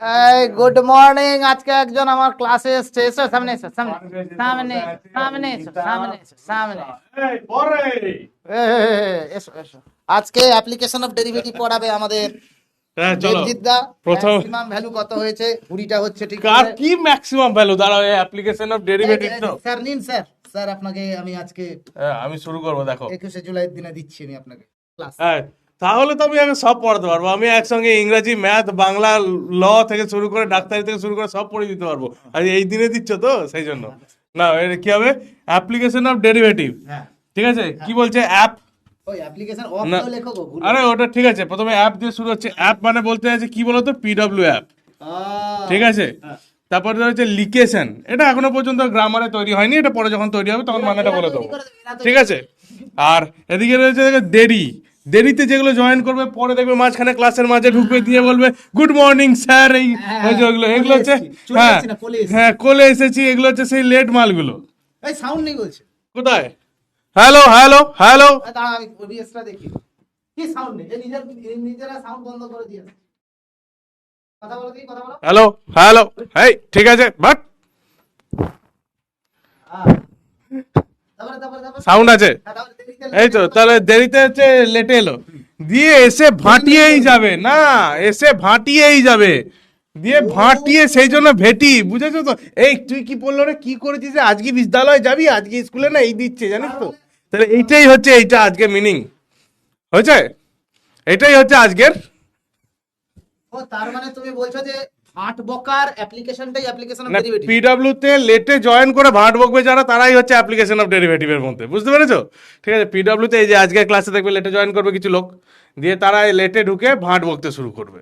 এই good morning. আজকে একজন আমার ক্লাসে এসছে। এসো সামনে, এসো সামনে, সামনে, সামনে এসো, সামনে এসো, সামনে এসো, এসো। আজকে অ্যাপ্লিকেশন অফ ডেরিভেটিভ পড়াবে আমাদের চলো দেবজিৎ দা। প্রথম ম্যাক্সিমাম ভ্যালু কত হয়েছে? 20টা হচ্ছে ঠিক কার করে। কি ম্যাক্সিমাম ভ্যালু দাঁড়াও, এই অ্যাপ্লিকেশন অফ ডেরিভেটিভ তো স্যার নিন স্যার। স্যার আপনাকে আমি আজকে আমি শুরু করবো, দেখো। 21শে জুলাইয়ের দিনে দিচ্ছি আমি আপনাকে ক্লাস। হ্যাঁ, তাহলে তো আমি সব পড়াতে পারবো। আমি একসঙ্গে ইংরাজি, ম্যাথ, বাংলা, ল থেকে শুরু করে ডাক্তারি থেকে শুরু করে সব পড়ে দিতে পারবো। আর এই দিনে দিচ্ছ তো সেই জন্য। না, এটা কি হবে? Application of derivative. হ্যাঁ, ঠিক আছে, কি বলছে? অ্যাপ। ওই অ্যাপ্লিকেশন অফ না, তো লেখো গো, ভুল। আরে ওটা ঠিক আছে, প্রথমে অ্যাপ দিয়ে শুরু হচ্ছে। অ্যাপ মানে বলতে আছে কি বলতো? PW app. ঠিক আছে, তারপরে হচ্ছে লিকেশন। এটা এখনো পর্যন্ত গ্রামারে তৈরি হয়নি, এটা পরে যখন তৈরি হবে তখন মানেটা বলে দেবো। ঠিক আছে, আর এদিকে রয়েছে দেখো দেরি। দেরিতে যেগুলো জয়েন করবে, পরে দেখবে মাঝখানে ক্লাসের মাঝে ঢুকবে, দিয়ে বলবে গুড মর্নিং স্যার। এই যে ওগুলো, এগুলো হচ্ছে, হ্যাঁ হ্যাঁ, কোলে এসেছি। এগুলো হচ্ছে সেই লেট মালগুলো। এই সাউন্ড নেই বলছে। কোথায়? Hello hello hello. দাঁড়া, আমি ওবিএসটা দেখি। কি সাউন্ড নেই? নিজেরা সাউন্ড বন্ধ করে দিয়েছে। কথা বলো দেখি, কথা বলো। Hello hello. এই ঠিক আছে, বাট তারপরে সাউন্ড আছে। তারপরে দেরিতে এই তো, তাহলে দেরিতে হচ্ছে লেটে এলো। দিয়ে এসে ভাটিয়েই যাবে না, এসে ভাটিয়েই যাবে। দিয়ে ভাটিয়ে সেই জন্য ভেটি, বুঝেছো তো? এই তুই কি বললো রে, কি করেছিস রে? আজকে বিদ্যালয় যাবি, আজকে স্কুলে না এই দিচ্ছে, জানিস তো? তাহলে এইটাই হচ্ছে, এইটা আজকে মিনিং হয়েছে। এটাই হচ্ছে আজকের। ও, তার মানে তুমি বলছো যে ভাট বকার অ্যাপ্লিকেশনটাই অ্যাপ্লিকেশন অফ না, ডেরিভেটিভ। পিডব্লিউ তে লেটে জয়েন করে ভাট বকবে যারা, তারাই হচ্ছে অ্যাপ্লিকেশন অফ ডেরিভেটিভের মধ্যে, বুঝতে পেরেছো? ঠিক আছে, পিডব্লিউ তে এই যে আজকের ক্লাসে দেখবে লেটে জয়েন করবে কিছু লোক, দিয়ে তারা লেটে ঢুকে ভাট বকতে শুরু করবে।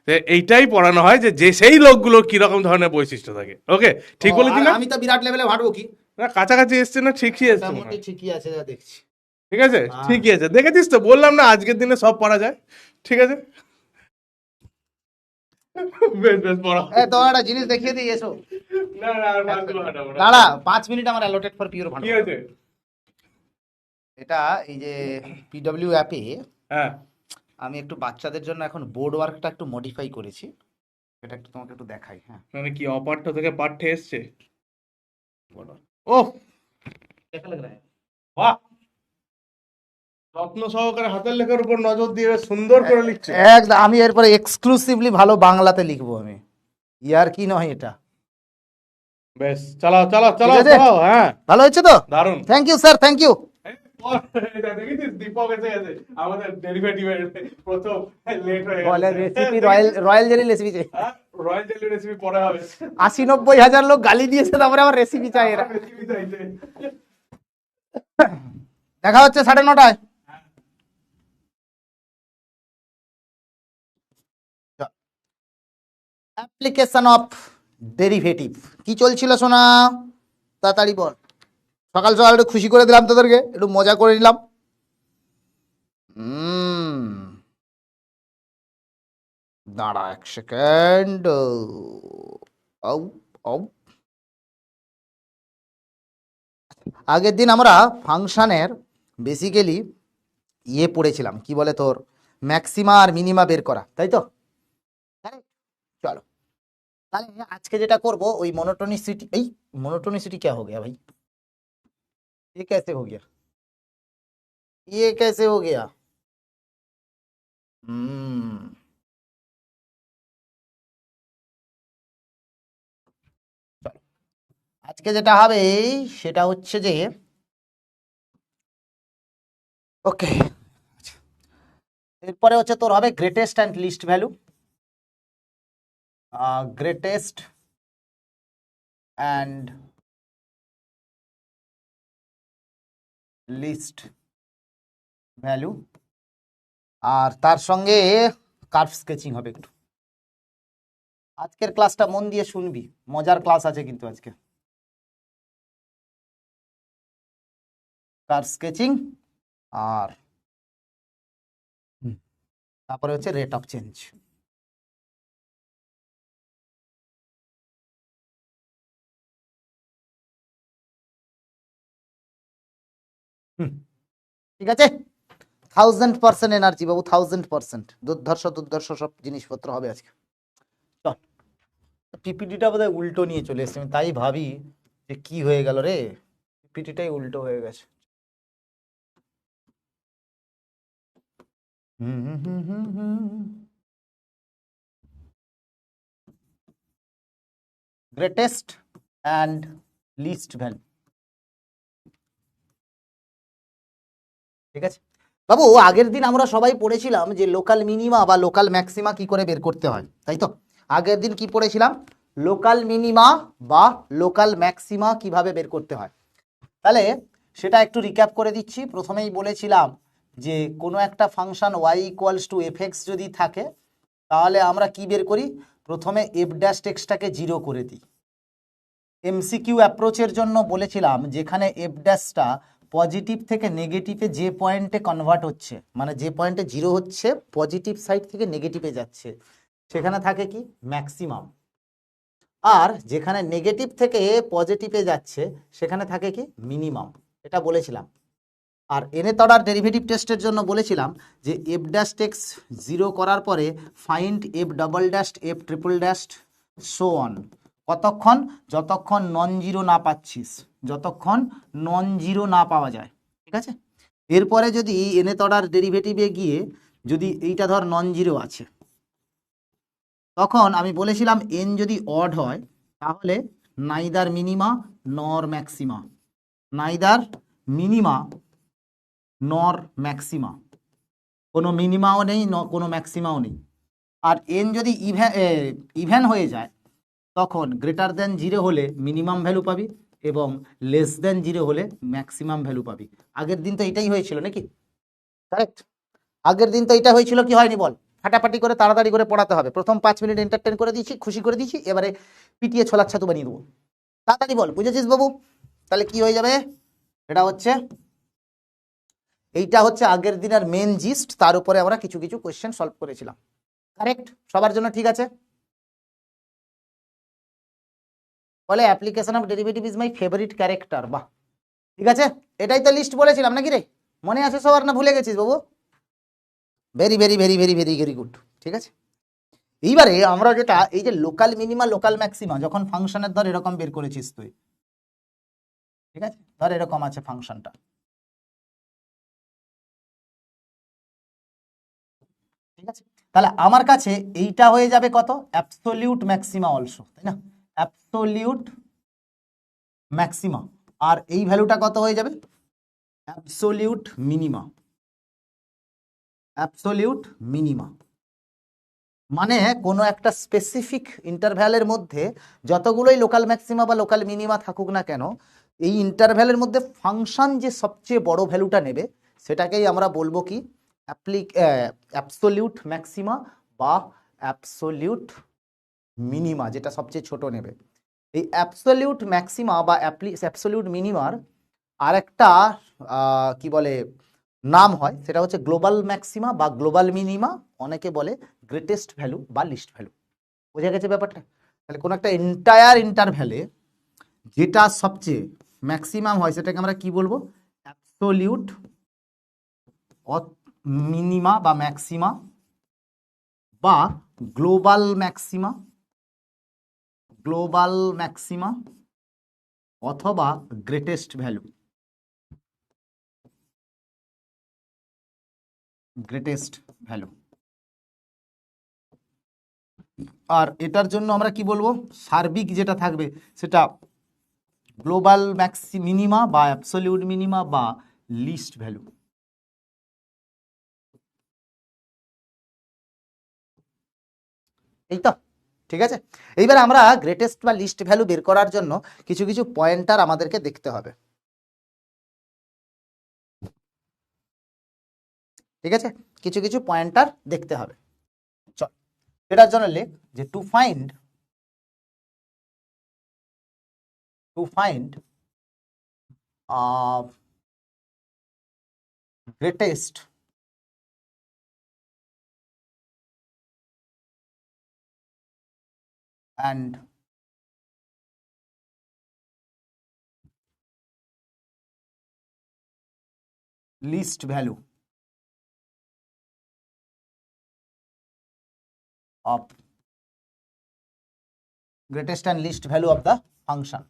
তো এইটাই পড়ানো হয় যে যে সেই লোকগুলোর কিরকম ধরনের বৈশিষ্ট্য থাকে। ওকে, ঠিক বলেছি না? আমি তো বিরাট লেভেলে ভাট বকি। না, কাছাকাছি এসছে না, ঠিকই এসছে মনে মোটামুটি হয়। ঠিকই আছে, যা দেখছি। ঠিক আছে, ঠিকই আছে, দেখেছিস তো? বললাম না আজকের দিনে সব পড়া যায়। ঠিক আছে, বেশ বেশ পড়া। তোমার একটা জিনিস দেখিয়ে দিই, এসো। না না, আর ফালতু হাঁটাবো না। দাঁড়া, 5 মিনিট আমার অ্যালোটেড ফর পিওর ভাট। কি আছে? এটা এই যে পিডব্লিউ অ্যাপে হ্যাঁ, আমি একটু বাচ্চাদের জন্য এখন বোর্ড ওয়ার্কটা একটু মডিফাই করেছি। এটা একটু তোমাকে একটু দেখাই। হ্যাঁ, মানে কি অপাঠ্য থেকে পাঠ্যে এসছে? ও कैसा लग रहा है? বাহ, যত্ন সহকারে হাতের লেখার উপর নজর দিয়ে সুন্দর করে লিখছে। একদম। আমি এরপরে এক্সক্লুসিভলি ভালো বাংলাতে লিখবো আমি। ইয়ার কি নয় এটা। বেশ, চালাও চালাও চালাও ঠিক আছে? চালাও। হ্যাঁ, ভালো হয়েছে তো? দারুণ। Thank you sir, thank you. এটা দেখেছিস, দীপক এসে গেছে আমাদের ডেরিভেটিভের প্রথম। লেট হয়ে বলে গেছে। Recipe royal royal jelly recipe চাই। রয়্যাল জেলি রেসিপি পরে হবে। 80-90 হাজার লোক গালি দিয়েছে, তারপরে আমার রেসিপি চাই এরা। রেসিপি চাইছে। দেখা হচ্ছে 9:30টায়। অ্যাপ্লিকেশন অফ ডেরিভেটিভ কি চলছিল শোনা? তাড়াতাড়ি বল। সকাল সকাল একটু খুশি করে দিলাম তোদেরকে, একটু মজা করে নিলাম। দাঁড়া 1 সেকেন্ড। আগের দিন আমরা ফাংশনের বেসিক্যালি পড়েছিলাম, কি বলে তোর, ম্যাক্সিমা আর মিনিমা বের করা, তাই তো? চলো তাহলে আজকে যেটা করব, ওই मोनोटोनिसिटी। এই मोनोटोनिसिटी क्या हो गया भाई? ये कैसे हो गया? ये कैसे हो गया? চলো, আজকে যেটা হবে সেটা হচ্ছে যে, ওকে, এরপরে হচ্ছে তোর হবে greatest and least value. Greatest and least value, আর তার সঙ্গে কার্ভ স্কেচিং হবে একটু। আজকের ক্লাসটা মন দিয়ে শুনবি, মজার ক্লাস আছে কিন্তু আজকে। কার্ভ স্কেচিং, আর তারপরে হচ্ছে রেট অফ চেঞ্জ। ঠিক আছে? 1000% এনার্জি বাবু, 1000%। দুর্ধর্ষ দুর্ধর্ষ সব জিনিসপত্র হবে আজকে। চল পিপিটিটা বোধহয় উল্টো নিয়ে চলে এসেছে, আমি তাই ভাবি যে কি হয়ে গেল রে, পিপিটিটাই উল্টো হয়ে গেছে। হুম হুম হুম হুম হুম। গ্রেটেস্ট অ্যান্ড লিস্ট ভ্যালু, ঠিক আছে বাবু। আগের দিন আমরা সবাই পড়েছিলাম যে লোকাল মিনিমা বা লোকাল ম্যাক্সিমা কি করে বের করতে হয়, তাই তো? আগের দিন কি পড়েছিলাম? লোকাল মিনিমা বা লোকাল ম্যাক্সিমা কিভাবে বের করতে হয়। তাহলে সেটা একটু রিক্যাপ করে দিচ্ছি। প্রথমেই বলেছিলাম যে কোনো একটা function Y equals to F X যদি থাকে, তাহলে আমরা কি বের করি? প্রথমে এফ ড্যাশ এক্সটাকে জিরো করে দিই। এমসিকিউ অ্যাপ্রোচের জন্য বলেছিলাম যেখানে এফ ড্যাশটা পজিটিভ থেকে নেগেটিভে যে পয়েন্টে কনভার্ট হচ্ছে, মানে যে পয়েন্টে জিরো হচ্ছে পজিটিভ সাইড থেকে নেগেটিভে যাচ্ছে, সেখানে থাকে কি? ম্যাক্সিমাম। আর যেখানে নেগেটিভ থেকে পজিটিভে যাচ্ছে সেখানে থাকে কি? মিনিমাম। এটা বলেছিলাম। আর nth অর্ডার ডেরিভেটিভ টেস্টের জন্য বলেছিলাম যে এফ ড্যাশ এক্স জিরো করার পরে find F double dash F triple dash so on. কতক্ষণ? যতক্ষণ নন জিরো না পাচ্ছিস, যতক্ষণ নন জিরো না পাওয়া যায়, ঠিক আছে? এরপরে যদি nth অর্ডার ডেরিভেটিভে গিয়ে যদি এইটা ধর নন জিরো আছে, তখন আমি বলেছিলাম এন যদি অড হয় তাহলে নাইদার মিনিমা নর ম্যাক্সিমা, নাইদার মিনিমা নর ম্যাক্সিমা, কোনো মিনিমাও নেই কোনো ম্যাক্সিমাও নেই। আর এন যদি ইভেন হয়ে যায় তখন গ্রেটার দেন জিরো হলে মিনিমাম ভ্যালু পাবি এবং লেস দেন জিরো হলে ম্যাক্সিমাম ভ্যালু পাবি। আগের দিন তো এটাই হয়েছিল নাকি? কারেক্ট। আগের দিন তো এটা হয়েছিল কি হয়নি বল? ফাটাফাটি করে তাড়াতাড়ি করে পড়াতে হবে। প্রথম 5 মিনিট এন্টারটেন করে দিয়েছি, খুশি করে দিয়েছি, এবারে পিটিয়ে ছোলার ছাতু বানিয়ে দেবো। তাড়াতাড়ি বল, বুঝেছিস বাবু? তাহলে কি হয়ে যাবে? এটা হচ্ছে, এইটা হচ্ছে আগের দিনের মেন জিস্ট, তার উপরে আমরা কিছু কিছু কোয়েশ্চেন সলভ করেছিলাম। কারেক্ট? সবার জন্য ঠিক আছে? বলে application of derivative is my favourite character. বাহ, ঠিক আছে। এটাই তো লিস্ট বলেছিলাম নাকি রে? মনে আছে সবার, না ভুলে গেছিস বাবু? Very very very very very very good, ঠিক আছে। এইবারে আমরা যেটা, এই যে লোকাল মিনিমা লোকাল ম্যাক্সিমা যখন ফাংশনের ধর এরকম বের করেছিস তুই, ঠিক আছে, ধর এরকম আছে ফাংশনটা, ঠিক আছে। তাহলে আমার কাছে এইটা হয়ে যাবে কত? অ্যাবসোলিউট ম্যাক্সিমা অলসো, তাই না? Absolute maxima. আর এই ভ্যালুটা কত হয়ে যাবে? Absolute minima. অ্যাবসোলিউট মিনিমা মানে কোনো একটা স্পেসিফিক ইন্টারভ্যালের মধ্যে যতগুলোই লোকাল ম্যাক্সিমা বা লোকাল মিনিমা থাকুক না কেন, এই ইন্টারভ্যালের মধ্যে ফাংশন যে সবচেয়ে বড় ভ্যালুটা নেবে সেটাকেই আমরা বলবো কি? অ্যাবসোলিউট ম্যাক্সিমা বা অ্যাবসোলিউট মিনিমা, যেটা সবচেয়ে ছোট নেবে। এই অ্যাবসোলিউট ম্যাক্সিমা বা অ্যাবসোলিউট মিনিমার আরেকটা কি বলে নাম হয়, সেটা হচ্ছে গ্লোবাল ম্যাক্সিমা বা গ্লোবাল মিনিমা, অনেকে বলে গ্রেটেস্ট ভ্যালু বা লিস্ট ভ্যালু। বোঝা গেছে ব্যাপারটা? তাহলে কোনো একটা এন্টায়ার ইন্টারভ্যালে যেটা সবচেয়ে ম্যাক্সিমাম হয় সেটাকে আমরা কি বলবো? অ্যাবসোলিউট মিনিমা বা ম্যাক্সিমা বা গ্লোবাল ম্যাক্সিমা, গ্লোবাল ম্যাক্সিমা অথবা গ্রেটেস্ট ভ্যালু, গ্রেটেস্ট ভ্যালু। আর এটার জন্য আমরা কি বলবো? সার্বিক যেটা থাকবে সেটা গ্লোবাল মিনিমা বা অ্যাবসলিউট মিনিমা বা লিস্ট ভ্যালু। এই তো, ঠিক আছে। এইবার আমরা গ্রেটেস্ট বা লিস্ট ভ্যালু বের করার জন্য কিছু কিছু পয়েন্টার আমাদেরকে দেখতে হবে, ঠিক আছে। কিছু কিছু পয়েন্টার দেখতে হবে। চল, এটার জন্য লেখ যে to find greatest and least value of greatest and least value of the function.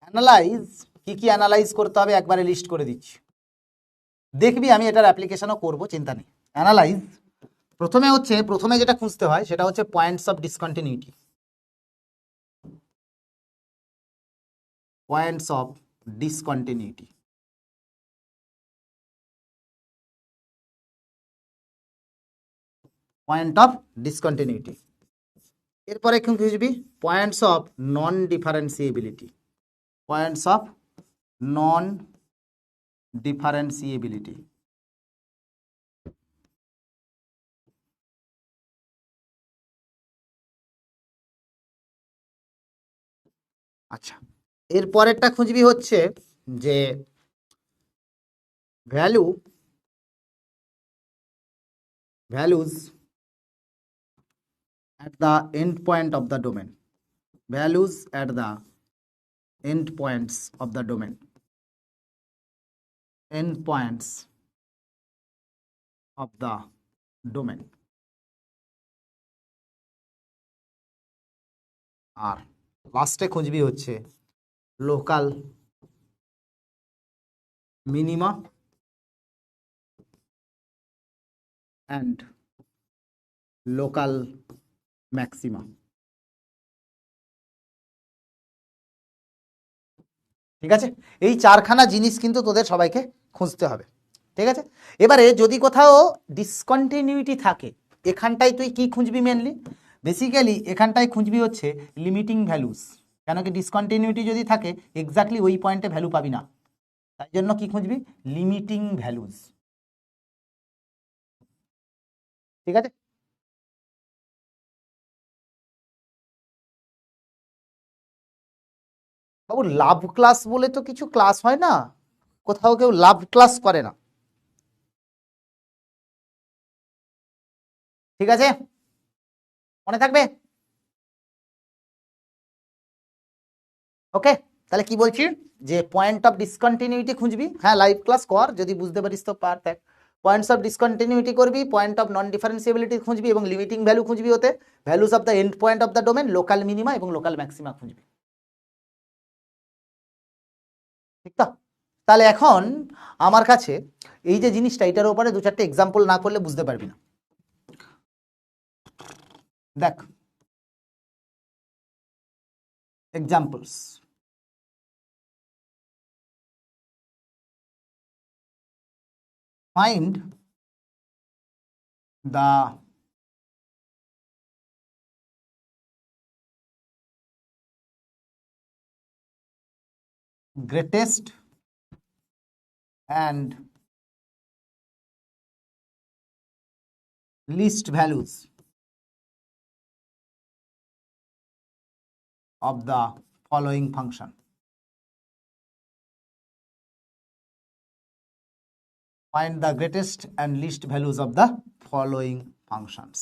Analyse, কি কি অ্যানালাইজ করতে হবে একবারে লিস্ট করে দিচ্ছি, দেখবি আমি এটার অ্যাপ্লিকেশনও করব, চিন্তা নেই। অ্যানালাইজ প্রথমে যেটা খুঁজতে হয় সেটা হচ্ছে points of discontinuity. Points of discontinuity, point of discontinuity. এরপরে কি খুঁজবি? Points of non differentiability. Points of non differentiability. আচ্ছা, এর পরেরটা খুঁজবি হচ্ছে যে values at the end point of the domain. Values at the end points of the domain. End points of the domain. আর লাস্টে খুঁজবি হচ্ছে local minima and local maxima. ঠিক আছে, এই চারখানা জিনিস কিন্তু তোদের সবাইকে খুঁজতে হবে। ঠিক আছে, এবারে যদি কোথাও ডিসকন্টিনিউটি থাকে এখানটায় তুই কি খুঁজবি? মেনলি বেসিক্যালি এখানটায় খুঁজবি হচ্ছে লিমিটিং ভ্যালুস। কেন কি ডিসকন্টিনিউটি যদি থাকে এক্স্যাক্টলি ওই পয়েন্টে ভ্যালু পাবি না, তাই জন্য কি খুঁজবি? Limiting values. ঠিক আছে, বাবু লাভ ক্লাস বলে তো কিছু ক্লাস হয় না, কোথাও কেউ লাভ ক্লাস করে না। ঠিক আছে, মনে থাকবে? ওকে, তাহলে কি বলছি যে পয়েন্ট অফ ডিসকন্টিনিউটি খুঁজবি। হ্যাঁ, লাইভ ক্লাস কর, যদি বুঝতে পারিস তো পার দেখ। পয়েন্টস অফ ডিসকন্টিনিউটি করবি, পয়েন্ট অফ নন ডিফারেন্সিয়েবিলিটি খুঁজবি এবং লিমিটিং ভ্যালু খুঁজবি, হতে values of the end point of the domain, local minima এবং লোকাল ম্যাক্সিমা খুঁজবি। ঠিক তো? তাহলে এখন আমার কাছে এই যে জিনিসটা, এটার উপরে দু চারটে এক্সাম্পল না করলে বুঝতে পারবি না। দেখ examples. Find the greatest and least values of the following function. Find the greatest and least values of the following functions.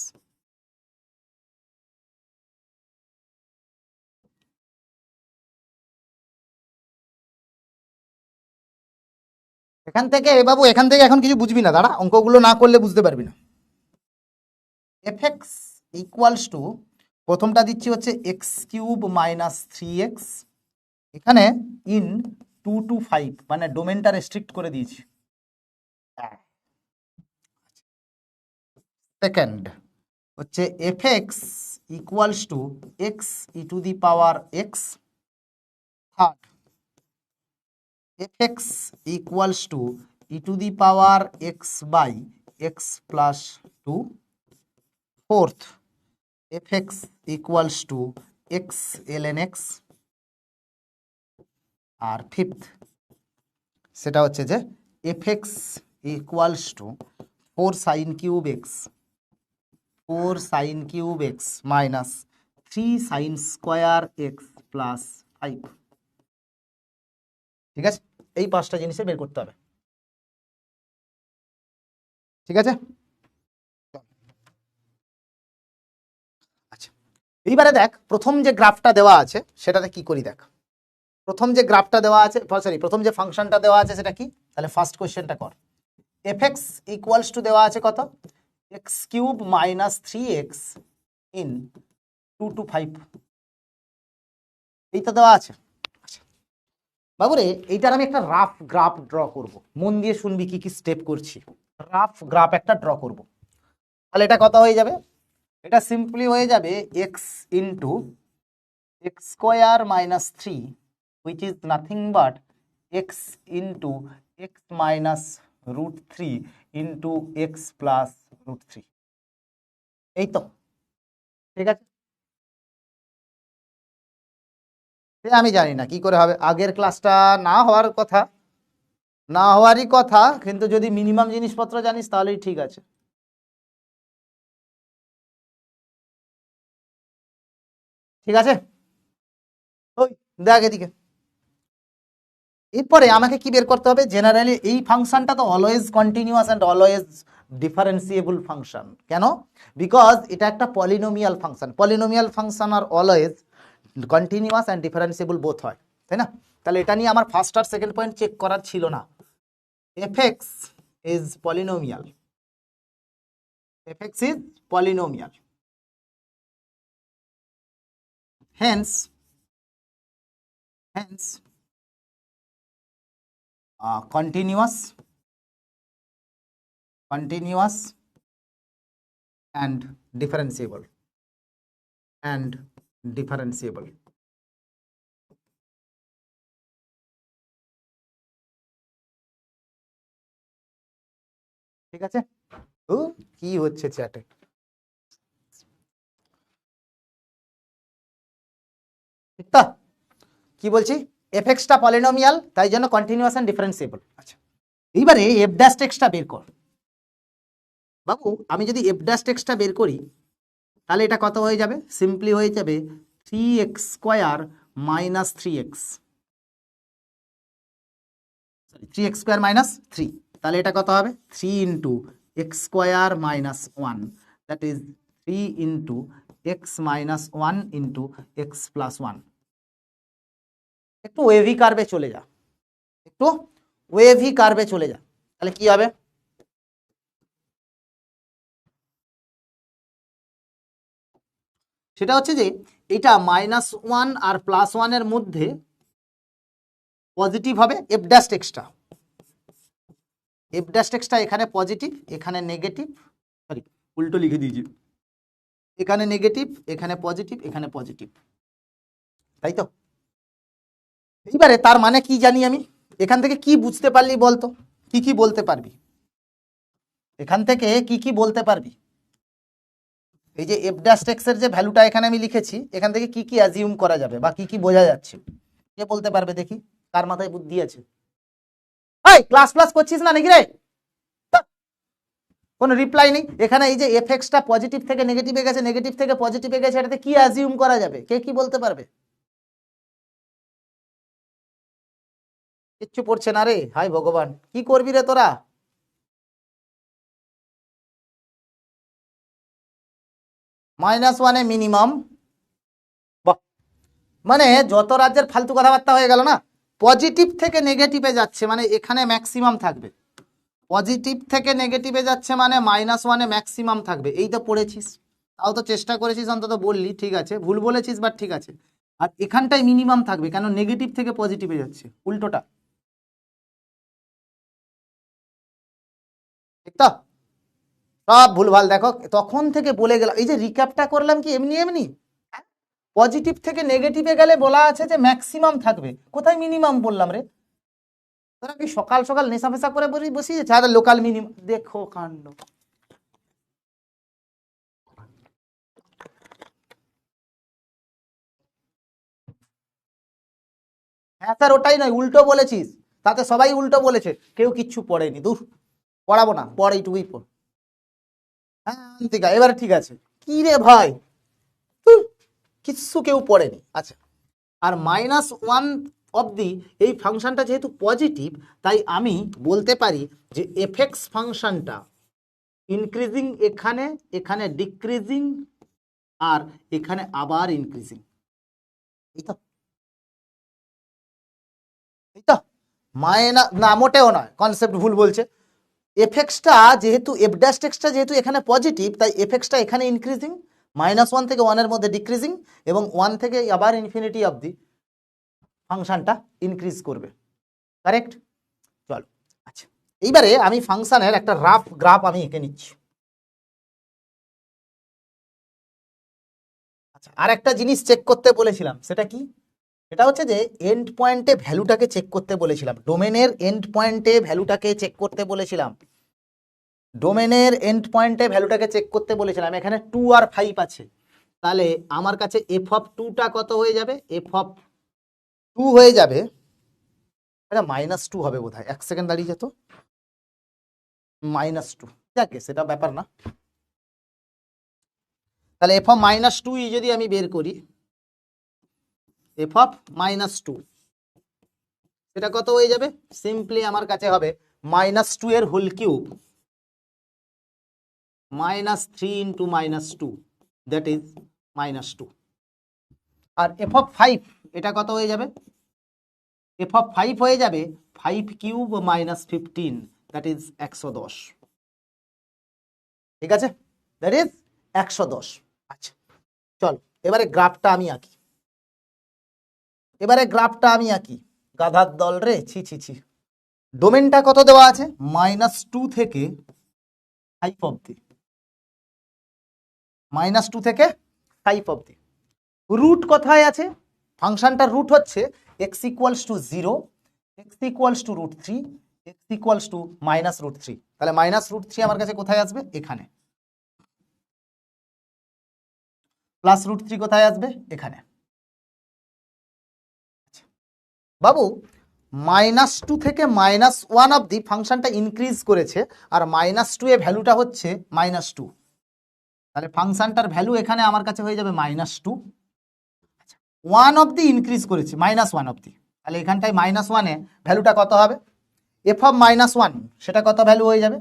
এখান থেকে বাবু, এখান থেকে এখন কিছু বুঝবি না, দাঁড়া, অঙ্কগুলো না করলে বুঝতে পারবি না। fx ইকুয়ালস টু, প্রথমটা দিচ্ছি হচ্ছে এক্স কিউব মাইনাস 3x, এখানে ইন 2 to 5, মানে ডোমেনটা রেস্ট্রিক্ট করে দিয়েছি। সেকেন্ড হচ্ছে fx equals to x E to the power x. Third, fx equals to e to the power x by x plus 2. Fourth, fx equals to x ln x. আর fifth সেটা হচ্ছে যে fx equals to 4 sin cube x, 4 sin cube x minus 3 sin square x plus 5। ঠিক আছে, এই পাঁচটা জিনিসে বের করতে হবে। ঠিক আছে, আচ্ছা এইবারে দেখ প্রথম যে গ্রাফটা দেওয়া আছে সেটাতে কি করি দেখ। প্রথম যে গ্রাফটা দেওয়া আছে, সরি প্রথম যে ফাংশনটা দেওয়া আছে সেটা কি? তাহলে ফার্স্ট কোশ্চেনটা কর। fx ইকুয়ালস টু দেওয়া আছে কত? X cube minus 3x in 2 to 5, এইটা দেওয়া আছে। আচ্ছা বাবুরে, এইটার আমি একটা রাফ গ্রাফ ড্র করব, মন দিয়ে শুনবি কি কি স্টেপ করছি। রাফ গ্রাফ একটা ড্র করব, তাহলে এটা কত হয়ে যাবে? এটা সিম্পলি হয়ে যাবে x into x square minus 3, which is nothing but x into x minus root 3 into x plus root 3। এই তো ঠিক আছে। সে আমি জানি না কি করে হবে, আগের ক্লাসটা না হওয়ার কথা, না হওয়ারই কথা, কিন্তু যদি মিনিমাম জিনিসপত্র জানিস তাহলেই ঠিক আছে। ঠিক আছে, ওই দেখ এদিকে। এরপরে আমাকে কি বের করতে হবে? জেনারেলি এই ফাংশনটা তো always continuous and always differentiable function. কেন? বিকজ এটা একটা পলিনোমিয়াল ফাংশন। পলিনোমিয়াল ফাংশন আর always continuous and differentiable both হয়, তাই না? তাহলে এটা নিয়ে আমার ফার্স্ট আর সেকেন্ড পয়েন্ট চেক করার ছিল না। fx is polynomial, fx is polynomial, hence continuous and differentiable ঠিক আছে। ও কি হচ্ছে চ্যাটে? ঠিক তো? কি বলছি? এফএক্সটা পলিনোমিয়াল, তাই জন্য কন্টিনিউয়াস এন্ড ডিফারেন্সিয়েবল। আচ্ছা এইবারে এফ ড্যাশ টেক্সটা বের কর। বাবু আমি যদি এফ ড্যাশ টেক্সটা বের করি তাহলে এটা কত হয়ে যাবে? সিম্পলি হয়ে যাবে 3x square minus 3x, 3x square minus 3। তাহলে এটা কত হবে? 3 into x square minus 1, that is 3 into x minus 1 into x plus 1। একটু ওয়েভি কার্ভে চলে যা, একটু ওয়েভি কার্ভে চলে যা, তাহলে কি হবে? সেটা হচ্ছে যে এটা -1 আর +1 এর মধ্যে পজিটিভ হবে এফ ড্যাশ টেক্সটা। এফ ড্যাশ টেক্সটা এখানে পজিটিভ, এখানে নেগেটিভ, সরি উল্টো লিখে দিয়েছি, এখানে নেগেটিভ, এখানে পজিটিভ, এখানে পজিটিভ, তাই তো? এইবারে তার মানে কি জানি আমি? এখান থেকে কি বুঝতে পারলি বলতো? কি কি বলতে পারবি এখান থেকে? কি কি বলতে পারবি? এই যে এফ ড্যাশ টেক্স এর যে ভ্যালুটা এখানে আমি লিখেছি, এখান থেকে কি কি অ্যাজিউম করা যাবে বা কি কি বোঝা যাচ্ছে? কে বলতে পারবে দেখি? কার মাথায় বুদ্ধি আছে? এই ক্লাস ক্লাস করছিস না নাকি রে? কোনো রিপ্লাই নেই। এখানে এই যে এফএক্সটা পজিটিভ থেকে নেগেটিভে গেছে, নেগেটিভ থেকে পজিটিভে গেছে, এটাতে কি অ্যাজিউম করা যাবে? কে কি বলতে পারবে? কিচ্ছু পড়ছে না রে, হাই ভগবান, কি করবি রে তোরা? -1 মিনিমাম, মানে যত রাজ্যের ফালতু কথাবার্তা হয়ে গেল না। পজিটিভ থেকে নেগেটিভে যাচ্ছে মানে এখানে ম্যাক্সিমাম থাকবে, পজিটিভ থেকে নেগেটিভে যাচ্ছে মানে -1 ম্যাক্সিমাম থাকবে। এই তো পড়েছিস, তাও তো চেষ্টা করেছিস, অন্তত বললি, ঠিক আছে ভুল বলেছিস বাট ঠিক আছে। আর এখানটায় মিনিমাম থাকবে, কেন? নেগেটিভ থেকে পজিটিভে যাচ্ছে, উল্টোটা, ঠিক তো? সব ভুলভাল দেখো, তখন থেকে বলে গেলাম, এই যে রিক্যাপটা করলাম কি এমনি এমনি? পজিটিভ থেকে নেগেটিভে গেলে বলা আছে যে ম্যাক্সিমাম থাকবে, কোথায় মিনিমাম বললাম রে? তোরা কি সকাল সকাল নেশা ফেশা করে বসিয়েছে? আর লোকাল মিনিমাম দেখো কাণ্ড। হ্যাঁ স্যার ওটাই নয়, উল্টো বলেছিস, তাতে সবাই উল্টো বলেছে, কেউ কিচ্ছু পড়েনি। দূর, পড়াবো না, পড় এইটুকুই পড়। হ্যাঁ ঠিক আছে, এবারে ঠিক আছে। কি রে ভাই, কিচ্ছু কেউ পড়েনি। আচ্ছা, আর -1 অবধি এই ফাংশনটা যেহেতু পজিটিভ, তাই আমি বলতে পারি যে এফএক্স ফাংশনটা ইনক্রিজিং, এখানে এখানে ডিক্রিজিং, আর এখানে আবার ইনক্রিজিং। এই তো, এই তো। না মোটেও নয়, কনসেপ্ট ভুল বলছে। এফএক্সটা যেহেতু এফ ড্যাশ এক্সটা যেহেতু এখানে পজিটিভ, তাই এফএক্সটা এখানে ইনক্রিজিং, -1 থেকে 1 এর মধ্যে ডিক্রিজিং, এবং 1 থেকে আবার ইনফিনিটি অবধি ফাংশনটা ইনক্রিজ করবে। কারেক্ট? চলো, আচ্ছা এইবারে আমি ফাংশনের একটা রাফ গ্রাফ আমি এঁকে নিচ্ছি। আচ্ছা, আর একটা জিনিস চেক করতে বলেছিলাম, সেটা কি? এটা হচ্ছে যে এন্ড পয়েন্টে ভ্যালুটাকে চেক করতে বলেছিলাম, ডোমেনের এন্ড পয়েন্টে ভ্যালুটাকে চেক করতে বলেছিলাম, ডোমেনের এন্ড পয়েন্টে ভ্যালুটাকে চেক করতে বলেছিলাম। এখানে 2 আর 5 আছে, তাহলে আমার কাছে এফ অফ 2টা কত হয়ে যাবে? এফ অফ 2 হয়ে যাবে, এটা -2 হবে বোধহয়, 1 সেকেন্ড দাঁড়িয়ে যেত, -2, যাকে সেটা ব্যাপার না। তাহলে এফ অফ -2 যদি আমি বের করি, এফ অফ -2 সেটা কত হয়ে যাবে? সিম্পলি আমার কাছে হবে -2 এর whole cube -3 into -2, that is -2। আর এফ অফ 5 এটা কত হয়ে যাবে? এফ অফ 5 হয়ে যাবে 5 কিউব -15, দ্যাট ইজ 110। ঠিক আছে, দ্যাট ইজ 110। আচ্ছা চল এবারে গ্রাফটা আমি আঁকি, গাধার দল রে, ছি ছি ছি। ডোমেনটা কত দেওয়া আছে? -2 থেকে 5 অবধি, -2 থেকে 5 অবধি। রুট কোথায় আছে? ফাংশনটার রুট হচ্ছে x equals two 0, x equals two √3, x equals two -√3। তাহলে -√3 আমার কাছে কোথায় আসবে? এখানে। +√3 কোথায় আসবে? এখানে। বাবু -2 থেকে -1 অবধি ফাংশনটা ইনক্রিজ করেছে, আর -2 এ ভ্যালুটা হচ্ছে -2, তাহলে ফাংশনটার ভ্যালু এখানে আমার কাছে হয়ে যাবে -2। 1 অবধি ইনক্রিজ করেছে, -1 অবধি, তাহলে এখানটায় -1 এ ভ্যালুটা কত হবে? এফ অফ -1 সেটা কত ভ্যালু হয়ে যাবে?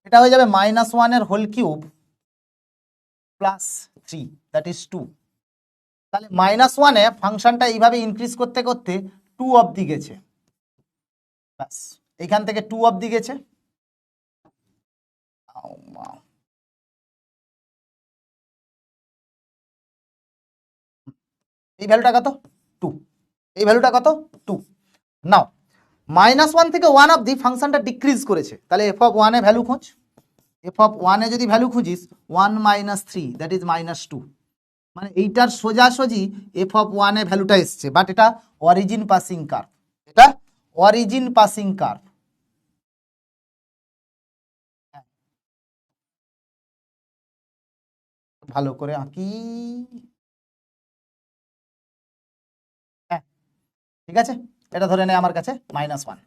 এটা হয়ে যাবে -1 এর হোল কিউব +3, দ্যাট ইজ 2। তাহলে -1 এ ফাংশনটা এইভাবে ইনক্রিজ করতে করতে 2 অবধি গেছে, ব্যাস এখান থেকে 2 অবধি গেছে। এই ভ্যালুটা কত? 2। এই ভ্যালুটা কত? 2। নাও -1 থেকে 1 অবধি ফাংশনটা ডিক্রিজ করেছে, তাহলে এফ অফ 1 এ ভ্যালু খোঁজ। এফ অফ 1 এ যদি ভ্যালু খুঁজিস 1 - 3, দ্যাট ইজ -2, মানে এইটার সোজাসুজি এফ অফ 1 এ ভ্যালুটা এসছে, বাট এটা অরিজিন পাসিং কার্ভ, এটা অরিজিন পাসিং কার্ভ। ভালো করে আঁকি, হ্যাঁ ঠিক আছে, এটা ধরে নেয় আমার কাছে -1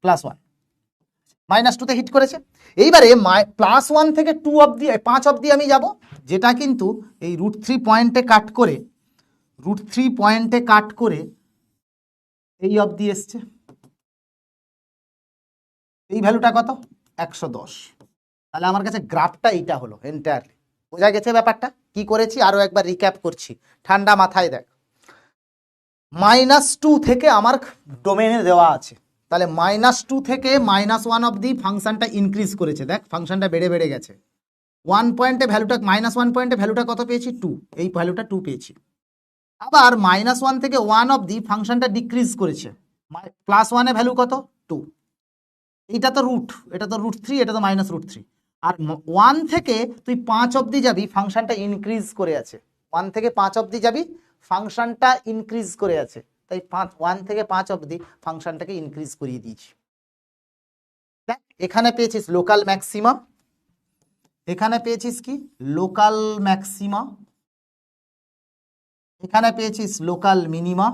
+1, -2 হিট করেছে। এইবারে +1 থেকে 2 অবধি 5 অবধি আমি যাব, যেটা কিন্তু এই √3 পয়েন্টে কাট করে, এই অবধি এসছে। এই ভ্যালুটা কত? 110। তাহলে আমার কাছে গ্রাফটা এইটা হলো এন্টায়ারলি। বোঝা গেছে ব্যাপারটা কি করেছি? আরো একবার রিক্যাপ করছি, ঠান্ডা মাথায় দেখ। -2 থেকে আমার ডোমেনে দেওয়া আছে, তাহলে -2 থেকে -1 অবধি ফাংশনটা ইনক্রিজ করেছে, দেখ ফাংশনটা বেড়ে বেড়ে গেছে। 1 পয়েন্টে ভ্যালুটা, -1 পয়েন্টে ভ্যালুটা কত পেয়েছি? 2, এই ভ্যালুটা 2 পেয়েছি। আবার -1 থেকে 1 অবধি ফাংশনটা ডিক্রিজ করেছে, +1 এ ভ্যালু কত? 2। এটা তো রুট, এটা তো √3, এটা তো -√3। আর 1 থেকে তুই 5 অবধি যাবি, ফাংশনটা ইনক্রিজ করে আছে। 1 থেকে 5 অবধি যাবি, ফাংশনটা ইনক্রিজ করে আছে, তাই 1 থেকে 5 অবধি ফাংশনটাকে ইনক্রিজ করিয়ে দিয়েছি। দেখ এখানে পেয়েছিস লোকাল ম্যাক্সিমা, এখানে পেয়েছিস কি? লোকাল ম্যাক্সিমা, এখানে পেয়েছিস লোকাল মিনিমা।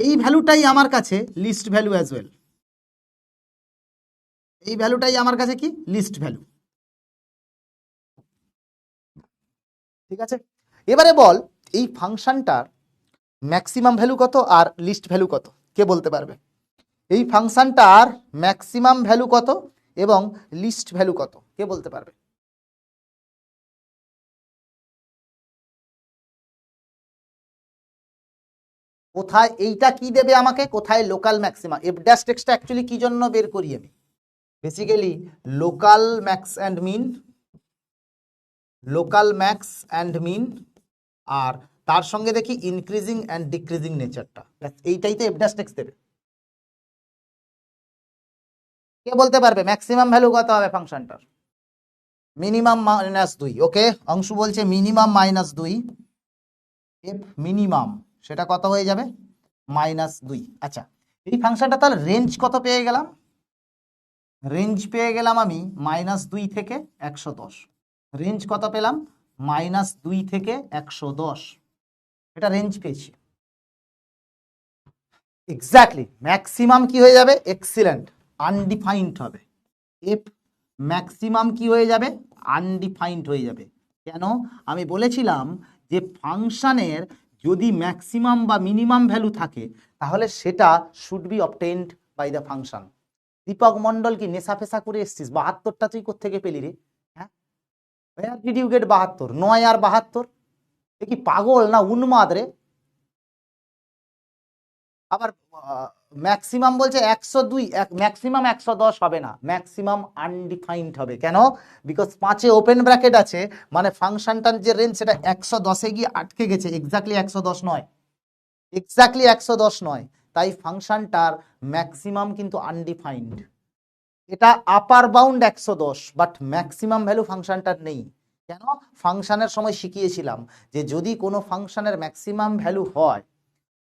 এই ভ্যালুটাই আমার কাছে লিস্ট ভ্যালু অ্যাজ ওয়েল, এই ভ্যালুটাই আমার কাছে কি? Least value. ঠিক আছে, এবারে বল এই ফাংশনটার ম্যাক্সিমাম ভ্যালু কত আর লিস্ট ভ্যালু কত? কে বলতে পারবে? এই ফাংশনটার ম্যাক্সিমাম ভ্যালু কত এবং লিস্ট ভ্যালু কত? কে বলতে পারবে? কোথায় এইটা কি দেবে আমাকে, কোথায় লোকাল ম্যাক্সিমা। এফ ড্যাশ এক্সটা অ্যাকচুয়ালি কি জন্য বের করি আমি, basically local max and min, local max and min, আর তার সঙ্গে দেখি ইনক্রিজিং অ্যান্ড ডিক্রিজিং নেচারটা, এইটাই তো এফ ড্যাশ এক্স দেবে। কে বলতে পারবে ম্যাক্সিমাম ভ্যালু কত হবে ফাংশনটার? মিনিমাম -2। ওকে, অংশু বলছে মিনিমাম -2, এফ মিনিমাম সেটা কত হয়ে যাবে -2। আচ্ছা, এই ফাংশনটা তাহলে রেঞ্জ কত পেয়ে গেলাম? রেঞ্জ পেয়ে গেলাম আমি -2 থেকে 110। রেঞ্জ কত পেলাম? -2 থেকে 110, এটা রেঞ্জ পেয়েছি। এক্স্যাক্টলি ম্যাক্সিমাম কি হয়ে যাবে? এক্সিলেন্ট, আনডিফাইন্ড হবে। এফ ম্যাক্সিমাম কি হয়ে যাবে? আনডিফাইন্ড হয়ে যাবে। কেন? আমি বলেছিলাম যে ফাংশনের যদি ম্যাক্সিমাম বা মিনিমাম ভ্যালু থাকে তাহলে সেটা should be obtained by the function. Deepak Mondal কি নেশা ফেসা করে এসছিস? 72টা তুই কোত্থেকে পেলি রে? হ্যাঁ, where did you get 72? 9 আর 72, এ কি পাগল না উন্মাদ রে? আবার ম্যাক্সিমাম বলছে 102, ম্যাক্সিমাম 110 হবে না, ম্যাক্সিমাম আনডিফাইন্ড হবে। কেন? বিকজ 5-এ ওপেন ব্র্যাকেট আছে, মানে ফাংশনটার যে রেঞ্জ সেটা 110-এ গিয়ে আটকে গেছে, এক্স্যাক্টলি 110 নয়, এক্স্যাক্টলি 110 নয়। তাই ফাংশনটার ম্যাক্সিমাম কিন্তু আনডিফাইন্ড। এটা upper bound 110, but maximum value ফাংশনটার নেই। কেন? ফাংশনের সময় শিখিয়েছিলাম যে যদি কোনো ফাংশনের ম্যাক্সিমাম ভ্যালু হয়,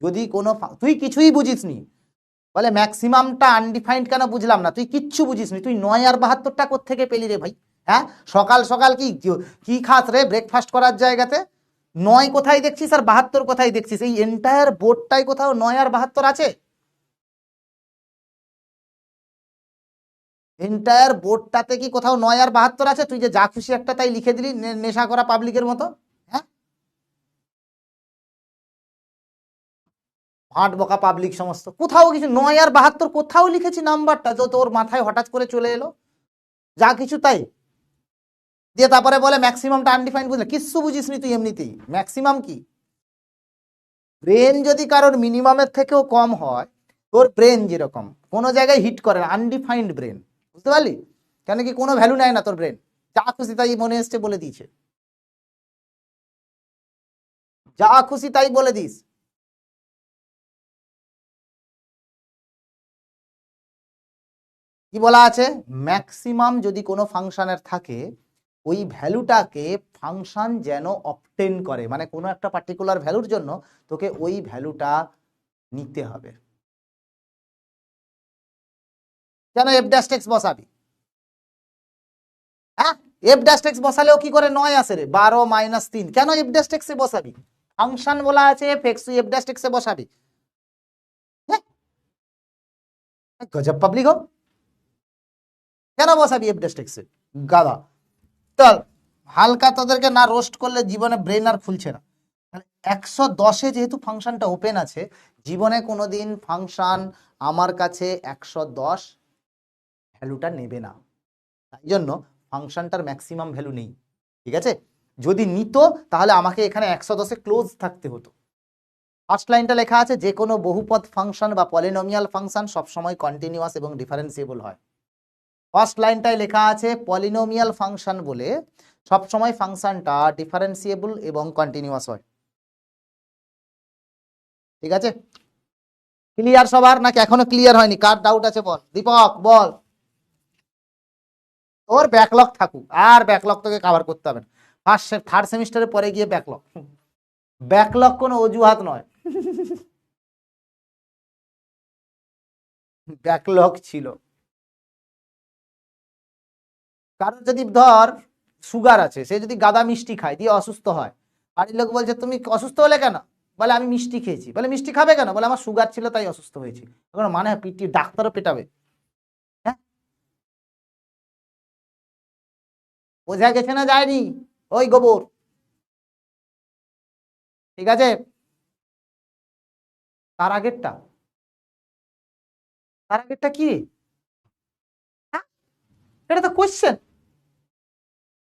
যদি কোনো তুই কিছুই বুঝিসনি, বলে ম্যাক্সিমামটা আনডিফাইন্ড কেন বুঝলাম না, তুই কিচ্ছু বুঝিসনি। তুই 9 আর 72টা কোত্থেকে পেলি রে ভাই? হ্যাঁ, সকাল সকাল কি কি খাস রে ব্রেকফাস্ট করার জায়গাতে? 9 কোথায় দেখছিস আর 72 কোথায় দেখছিস? এই এন্টায়ার বোর্ডটাই কোথাও 9 আর 72 আছে? এন্টায়ার বোর্ডটাতে কি কোথাও 9 আর 72 আছে? তুই যে যা খুশি একটা তাই লিখে দিলি নেশা করা পাবলিকের মতো। হ্যাঁ, ভাট বকা পাবলিক সমস্ত, কোথাও কিছু 9 আর 72 কোথাও লিখেছি নাম্বারটা যে তোর মাথায় হঠাৎ করে চলে এলো যা কিছু তাই, দিয়ে তারপরে বলে ম্যাক্সিমামটা আনডিফাইন্ড। বুঝলে কিচ্ছু বুঝিসনি তুই এমনিতেই। ম্যাক্সিমাম কি? ব্রেন যদি কারোর মিনিমামের থেকেও কম হয়, তোর ব্রেন যেরকম কোনো জায়গায় হিট করে না, আনডিফাইন্ড ব্রেন, বুঝতে পারলি? কেন কি কোনো ভ্যালু নেয় না তোর ব্রেন, যা খুশি তাই মনে এসছে বলে দিয়েছে, যা খুশি তাই বলে দিস। কি বলা আছে? ম্যাক্সিমাম যদি কোনো ফাংশনের থাকে ওই ভ্যালুটাকে ফাংশন যেন অবটেন করে, মানে কোনো একটা পার্টিকুলার ভ্যালুর জন্য তোকে ওই ভ্যালুটা নিতে হবে। কেন এফ ড্যাশ এক্স বসাবি? হ্যাঁ, এফ ড্যাশ এক্স বসালেও কি করে 9 আসে রে? 12 - 3। কেন এফ ড্যাশ এক্সে বসাবি? ফাংশন বলা আছে এফ এক্স, তুই এফ ড্যাশ এক্সে বসাবি? হ্যাঁ, গজব পাবলিক হো। কেন বসাবি এফ ড্যাশ এক্সে? গাদা। চল, হালকা তোদেরকে না রোস্ট করলে জীবনে ব্রেন আর খুলছে না। 110-এ যেহেতু ফাংশনটা ওপেন আছে, জীবনে কোনোদিন ফাংশন আমার কাছে 110 ভ্যালুটা নেবে না, তাই জন্য ফাংশনটার ম্যাক্সিমাম ভ্যালু নেই। ঠিক আছে, যদি নিত তাহলে আমাকে এখানে 110-এ ক্লোজ থাকতে হতো। ফার্স্ট লাইনটা লেখা আছে যে কোনো বহুপদ ফাংশন বা পলিনোমিয়াল ফাংশন সবসময় কন্টিনিউয়াস এবং ডিফারেন্সিয়েবল হয়। ফার্স্ট লাইনটায় লেখা আছে পলিনোমিয়াল ফাংশন বলে সবসময় ফাংশনটা ডিফারেন্সিয়েবল এবং কন্টিনিউয়াস হয়। ঠিক আছে, ক্লিয়ার সবার নাকি এখনো ক্লিয়ার হয়নি? কার ডাউট আছে বল, দীপক বল। ওর ব্যাকলগ থাকুক, আর ব্যাকলগ তোকে কভার করতে হবে না। ফার্স্ট থার্ড সেমিস্টারের পরে গিয়ে ব্যাকলগ, ব্যাকলগ কোনো অজুহাত নয়, ব্যাকলগ ছিল। কারণ যদি ধর সুগার আছে, সে যদি গাদা মিষ্টি খায় দিয়ে অসুস্থ হয়, বাড়ির লোক বলছে তুমি অসুস্থ হলে কেন? বলে আমি মিষ্টি খেয়েছি। বলে মিষ্টি খাবে কেন? বলে আমার সুগার ছিল তাই অসুস্থ হয়েছি। এখন মানে পিটি ডাক্তারও পেটাবে। হ্যাঁ, বোঝা গেছে না যায়নি? ওই গোবর। ঠিক আছে, তার আগেরটা, তার আগেরটা কি রে? হ্যাঁ, এটা তো কোশ্চেন।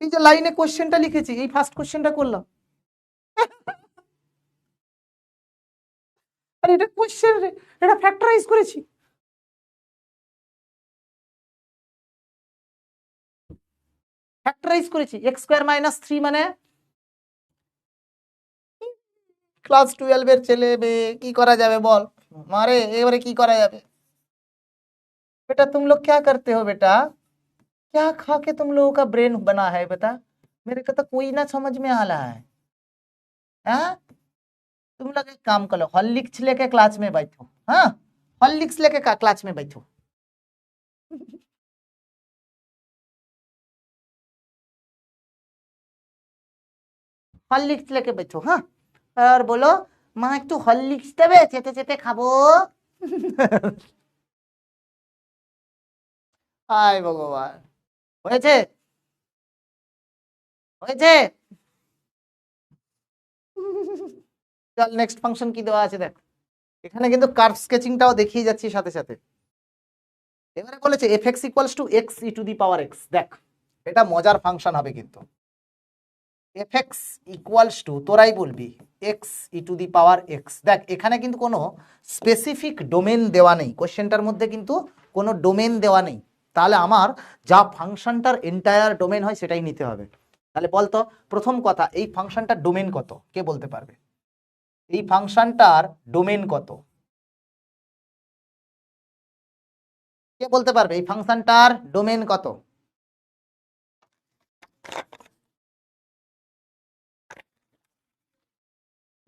এই যে লাইনে কোশ্চেনটা লিখেছি, এই ফার্স্ট কোশ্চেনটা করলাম। আরে এটা কোশ্চেন রে, এটা ফ্যাক্টরাইজ করেছি। ফ্যাক্টরাইজ করেছি, এক্স স্কোয়ার মাইনাস 3 মানে ক্লাস 12 এর ছেলে মেয়ে কি করা যাবে বল মারে, এবারে কি করা যাবে? बेटा तुम लोग क्या करते हो बेटा, क्या खा के तुम लोगों का ब्रेन बना है बेटा, मेरे को तो कोई ना समझ में आ रहा है। हाँ, तुम लोग एक काम करो, हॉर्लिक्स लेके क्लास में बैठो। हाँ, हॉर्लिक्स लेके क्लास में बैठो। हॉर्लिक्स लेके बैठो। हाँ, और बोलो মা একটু হরলিক্স দেবে, চেটে চেটে খাবো। হায় ভগবান, হয়েছে হয়েছে। চল নেক্সট ফাংশন কি দেওয়া আছে দেখ, এখানে কিন্তু কার্ভ স্কেচিংটাও দেখিয়ে যাচ্ছি সাথে সাথে। এবারে বলেছে F X equals to x E to the power x. দেখ এটা মজার ফাংশন হবে কিন্তু। এফ এক্স ইকুয়ালস টু, তোরাই বলবি, x E to the power x. দেখ এখানে কিন্তু কোনো স্পেসিফিক ডোমেন দেওয়া নেই, কোশ্চেনটার মধ্যে কিন্তু কোনো ডোমেন দেওয়া নেই। তাহলে আমার যা ফাংশনটার এন্টায়ার ডোমেন হয় সেটাই নিতে হবে। তাহলে বলতো প্রথম কথা, এই ফাংশনটার ডোমেন কত, কে বলতে পারবে? এই ফাংশনটার ডোমেন কত, কে বলতে পারবে? এই ফাংশনটার ডোমেন কত?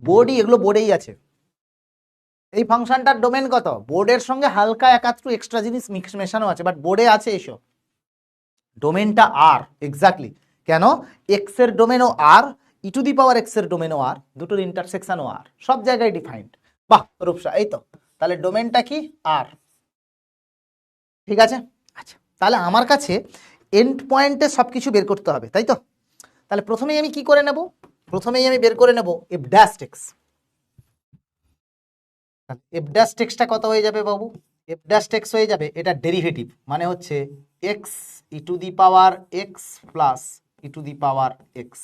বোর্ডই, এগুলো বোর্ডেই আছে। এই ফাংশনটার ডোমেন কত? বোর্ডের সঙ্গে হালকা একাত্র এক্সট্রা জিনিস মিক্স মেশানো আছে, বাট বোর্ডে আছে এসব। ডোমেনটা আর, এক্স্যাক্টলি। কেন? এক্স এর ডোমেনও আর, ই টু দি পাওয়ার এক্স এর ডোমেনও আর, দুটোর ইন্টারসেকশনও আর, সব জায়গায় ডিফাইন্ড। বাহ রূপসা, এই তো। তাহলে ডোমেনটা কি? আর। ঠিক আছে, আচ্ছা তাহলে আমার কাছে এন্ড পয়েন্টে সবকিছু বের করতে হবে, তাই তো? তাহলে প্রথমেই আমি কি করে নেব? প্রথমেই আমি বের করে নেব F dash X. F dash এক্সটা কত হয়ে যাবে বাবু? এফ ড্যাশ এক্স হয়ে যাবে, এটা ডেরিভেটিভ মানে হচ্ছে x E to the power x plus E to the power x.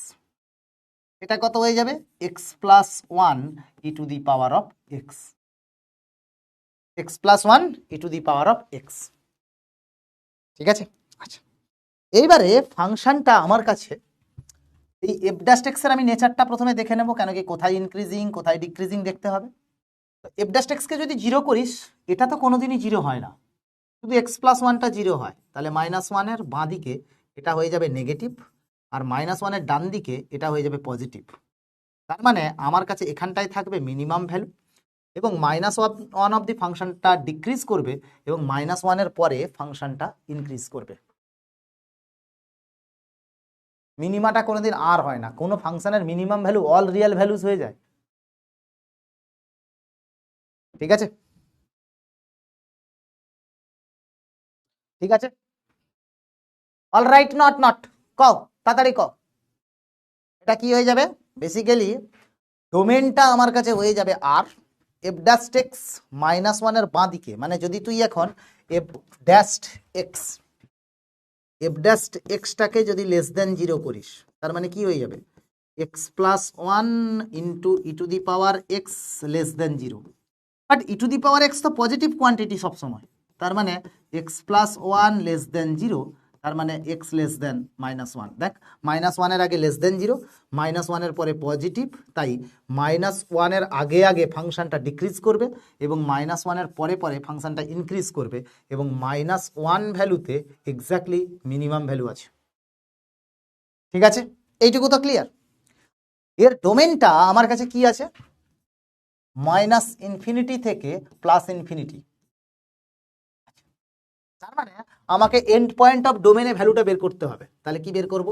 এটা কত হয়ে যাবে? X plus 1 E to the power of x. X plus 1 E to the power of x. ঠিক আছে, আচ্ছা এইবারে ফাংশনটা আমার কাছে, এই এফ ড্যাশ এক্স এর আমি নেচারটা প্রথমে দেখে নেব, কেন কি কোথায় ইনক্রিজিং কোথায় ডিক্রিজিং দেখতে হবে। এফ ড্যাশ এক্সকে যদি জিরো করিস, এটা তো কোনোদিনই জিরো হয় না, শুধু এক্স প্লাস 1টা জিরো হয়। তাহলে -1 এর বাঁ দিকে এটা হয়ে যাবে নেগেটিভ, আর -1 এর ডান দিকে এটা হয়ে যাবে পজিটিভ। তার মানে আমার কাছে এখানটায় থাকবে মিনিমাম ভ্যালু, এবং -1 অফ দি ফাংশনটা ডিক্রিজ করবে, এবং -1 এর পরে ফাংশনটা ইনক্রিজ করবে। মিনিমাটা কোনোদিন আর হয় না, কোনো ফাংশনের minimum value all real values হয়ে যায়। ঠিক আছে, ঠিক আছে, অল রাইট, নট নট, কও তাড়াতাড়ি কও। এটা কি হয়ে যাবে? বেসিক্যালি ডোমেনটা আমার কাছে হয়ে যাবে আর, এফ ড্যাশ এক্স -1 এর বাঁ দিকে, মানে যদি তুই এখন F dash X, F dash এক্সটাকে যদি লেস দেন 0 করিস, তার মানে কি হয়ে যাবে? X plus 1 into E to the power x less than 0। But E to the power x তো পজিটিভ কোয়ান্টিটি সবসময়, তার মানে এক্স প্লাস 1 লেস দেন 0, তার মানে এক্স লেস দেন -1। দেখ -1 এর আগে লেস দেন 0, -1 এর পরে পজিটিভ, তাই -1 এর আগে আগে ফাংশনটা ডিক্রিজ করবে, এবং -1 এর পরে পরে ফাংশনটা ইনক্রিজ করবে, এবং -1 ভ্যালুতে এক্স্যাক্টলি মিনিমাম ভ্যালু আছে। ঠিক আছে, এইটুকু তো ক্লিয়ার। এর ডোমেনটা আমার কাছে কি আছে? -ইনফিনিটি থেকে +ইনফিনিটি। তার মানে আমাকে এন্ড পয়েন্ট অফ ডোমেনে ভ্যালুটা বের করতে হবে। তাহলে কি বের করব?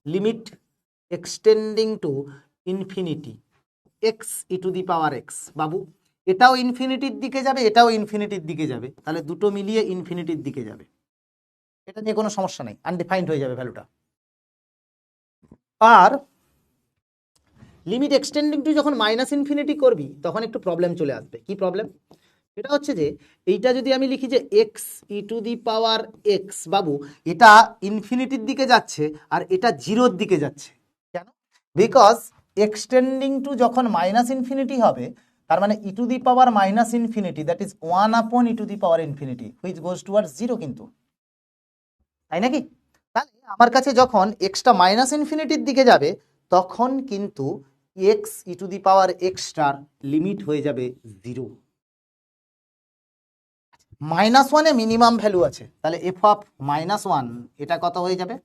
Limit extending to infinity x E to the power x. বাবু এটাও ইনফিনিটির দিকে যাবে, এটাও ইনফিনিটির দিকে যাবে, তাহলে দুটো মিলিয়ে ইনফিনিটির দিকে যাবে। এটা নিয়ে কোনো সমস্যা নেই, আনডিফাইন্ড হয়ে যাবে ভ্যালুটা। আর লিমিট এক্সটেন্ডিং টু যখন -ইনফিনিটি করবি, তখন একটু প্রবলেম চলে আসবে। কি প্রবলেম? এটা হচ্ছে যে এইটা যদি আমি লিখি যে x E to the power x, বাবু এটা ইনফিনিটির দিকে যাচ্ছে আর এটা 0-র দিকে যাচ্ছে। কেন? বিকজ এক্সটেন্ডিং টু যখন -ইনফিনিটি হবে, তার মানে E to the power minus infinity, that is 1 / E to the power infinity which goes towards 0 কিন্তু, তাই নাকি? তাহলে আমার কাছে যখন এক্সটা মাইনাস ইনফিনিটির দিকে যাবে তখন কিন্তু x E to the power এক্সটার limit হয়ে যাবে 0। -1 মিনিমাম ভ্যালু আছে, তাহলে এফ অফ -1 এটা কত হয়ে যাবে?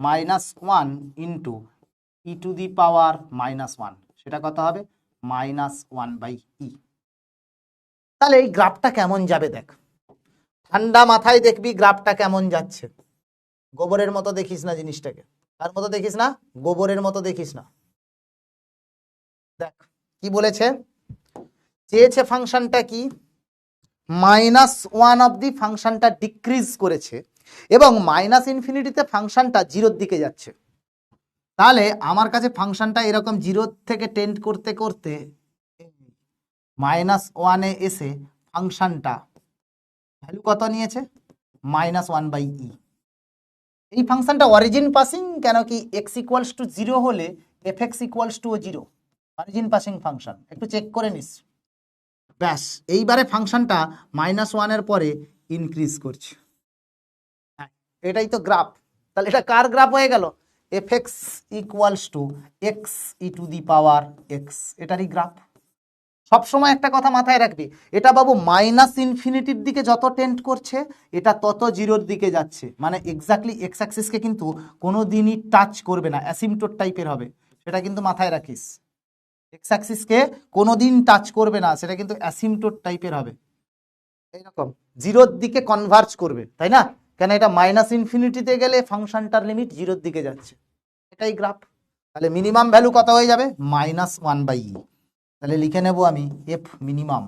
-1 into E to the power -1, সেটা কত হবে? -1/e। তাহলে এই গ্রাফটা কেমন যাবে দেখ, ঠান্ডা মাথায় দেখবি গ্রাফটা কেমন যাচ্ছে। গোবরের মতো দেখিস না জিনিসটাকে, তার মতো দেখিস না, গোবরের মতো দেখিস না। দেখ কি বলেছে, চেয়েছে ফাংশনটা কি, -1 অব্দি ফাংশনটা ডিক্রিজ করেছে এবং মাইনাস ইনফিনিটিতে ফাংশনটা 0-র দিকে যাচ্ছে। তাহলে আমার কাছে ফাংশনটা এরকম 0 থেকে টেন্ড করতে করতে -1-এ এসে ফাংশনটা ভ্যালু কত নিয়েছে? -1/e। এই ফাংশনটা অরিজিন পাসিং, কেন কি এক্স ইকুয়ালস টু 0 হলে F X equals two 0, origin passing function, একটু চেক করে নিস। ব্যাস, এইবারে ফাংশনটা -1-এর পরে ইনক্রিজ করছে। এটাই তো গ্রাফ। তাহলে এটা কার গ্রাফ হয়ে গেল? F X equals to x E to the power x, এটারই গ্রাফ। সবসময় একটা কথা মাথায় রাখবি, এটা বাবু মাইনাস ইনফিনিটির দিকে যত টেন্ড করছে এটা তত 0-র দিকে যাচ্ছে, মানে এক্স্যাক্টলি এক্স অ্যাক্সিসকে কিন্তু কোনো দিনই টাচ করবে না, অ্যাসিমটোট টাইপের হবে, সেটা কিন্তু মাথায় রাখিস। এক্স অ্যাক্সিসকে কোনোদিন টাচ করবে না, সেটা কিন্তু অ্যাসিমটোট টাইপের হবে, এইরকম 0-র দিকে কনভার্জ করবে, তাই না? কেন এটা মাইনাস ইনফিনিটিতে গেলে ফাংশনটার লিমিট 0-র দিকে যাচ্ছে, এটাই গ্রাফ। তাহলে মিনিমাম ভ্যালু কত হয়ে যাবে? -1/e। তাহলে লিখে নেব আমি এফ মিনিমাম,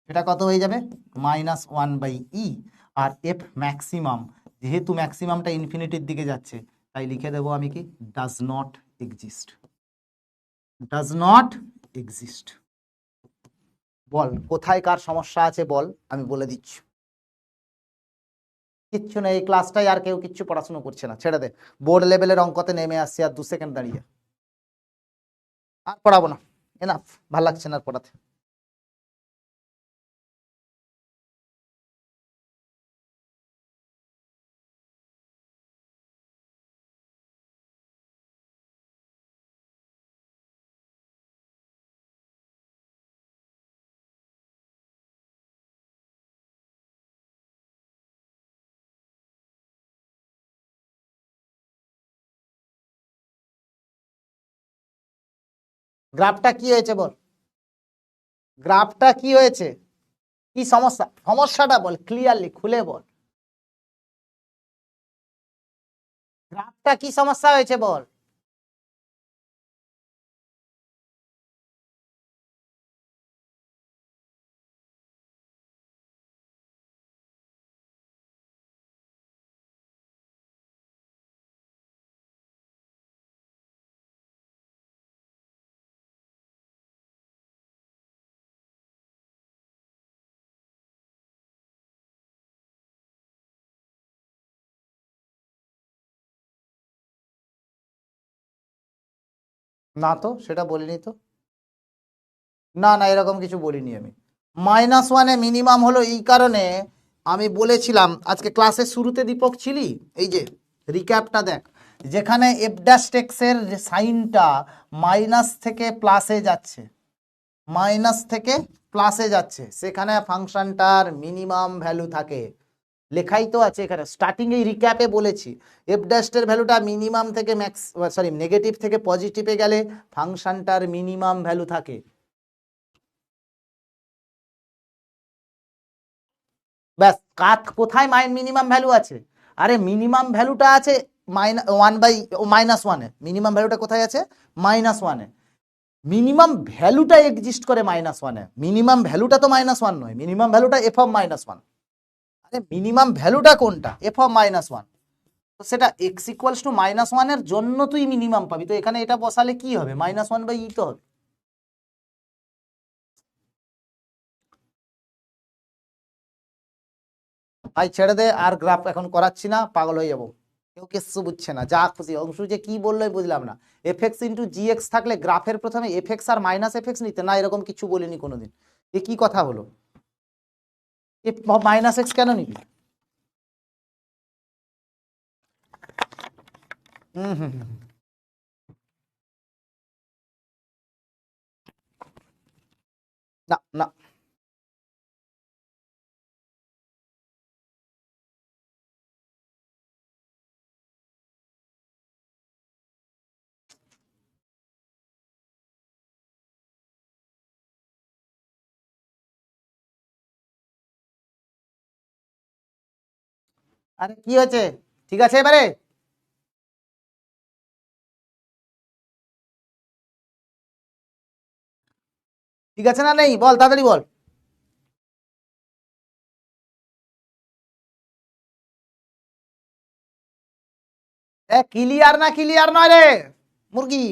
এটা কত হয়ে যাবে? -1/e। আর এফ ম্যাক্সিমাম, যেহেতু ম্যাক্সিমামটা ইনফিনিটির দিকে যাচ্ছে তাই লিখে দেবো আমি কি, does not exist. Does not exist. বল কোথায় কার সমস্যা আছে বল, আমি বলে দিচ্ছি। কিচ্ছু নেই, এই ক্লাসটাই আর কেউ কিচ্ছু পড়াশোনা করছে না, ছেড়ে দে। বোর্ড লেভেলের অঙ্কতে নেমে আসছে আর 2 সেকেন্ড দাঁড়িয়ে, আর পড়াবো না, এনাফ, ভাল লাগছে না আর পড়াতে। গ্রাফটা কি হয়েছে বল, গ্রাফটা কি হয়েছে, কি সমস্যা, সমস্যাটা বল ক্লিয়ারলি, খুলে বল। গ্রাফটা কি সমস্যা হয়েছে বল। না তো, সেটা বলিনি তো, না না এরকম কিছু বলিনি আমি। -1-এ মিনিমাম হলো এই কারণে, আমি বলেছিলাম আজকে ক্লাসের শুরুতে, দীপক ছিলি, এই যে রিক্যাপটা দেখ, যেখানে এফ ড্যাশ এক্স এর সাইনটা মাইনাস থেকে প্লাসে যাচ্ছে, মাইনাস থেকে প্লাসে যাচ্ছে, সেখানে ফাংশনটার মিনিমাম ভ্যালু থাকে, লেখাই তো আছে এখানে, স্টার্টিং এই রিক্যাপে বলেছি এফ ড্যাশ এর ভ্যালুটা মিনিমাম থেকে নেগেটিভ থেকে পজিটিভে গেলে ফাংশনটার মিনিমাম ভ্যালু থাকে। ব্যাস, কোথায় মিনিমাম ভ্যালু আছে? আরে মিনিমাম ভ্যালুটা আছে -1/-1-এ, মিনিমাম ভ্যালুটা কোথায় আছে? -1-এ। মিনিমাম ভ্যালুটা এক্সিস্ট করে -1-এ, মিনিমাম ভ্যালুটা তো -1 নয়, মিনিমাম ভ্যালুটা এফ অফ -1। আরে মিনিমাম ভ্যালুটা কোনটা? F of -1। তো সেটা এক্স ইকুয়ালস টু -1 এর জন্য তুই মিনিমাম পাবি, তো এখানে এটা বসালে কি হবে? -1/e তো হবে। ভাই ছেড়ে দে, আর গ্রাফ এখন করাচ্ছি না, পাগল হয়ে যাবো। কেউ কিচ্ছু বুঝছে না, যা খুশি অংশু যে কি বললোই বুঝলাম না। এফএক্স ইন্টু জিএক্স থাকলে গ্রাফের প্রথমে এফএক্স আর মাইনাস এফএক্স নিতে, না এরকম কিছু বলিনি কোনোদিন। এ কি কথা হলো, এ মাইনাস এক্স কেন নিবি? হুম হুম হুম। না না। আরে কি হয়েছে, ঠিক আছে এবারে? ঠিক আছে না নেই, বল তাড়াতাড়ি বল। এ ক্লিয়ার না ক্লিয়ার নয় রে মুরগি।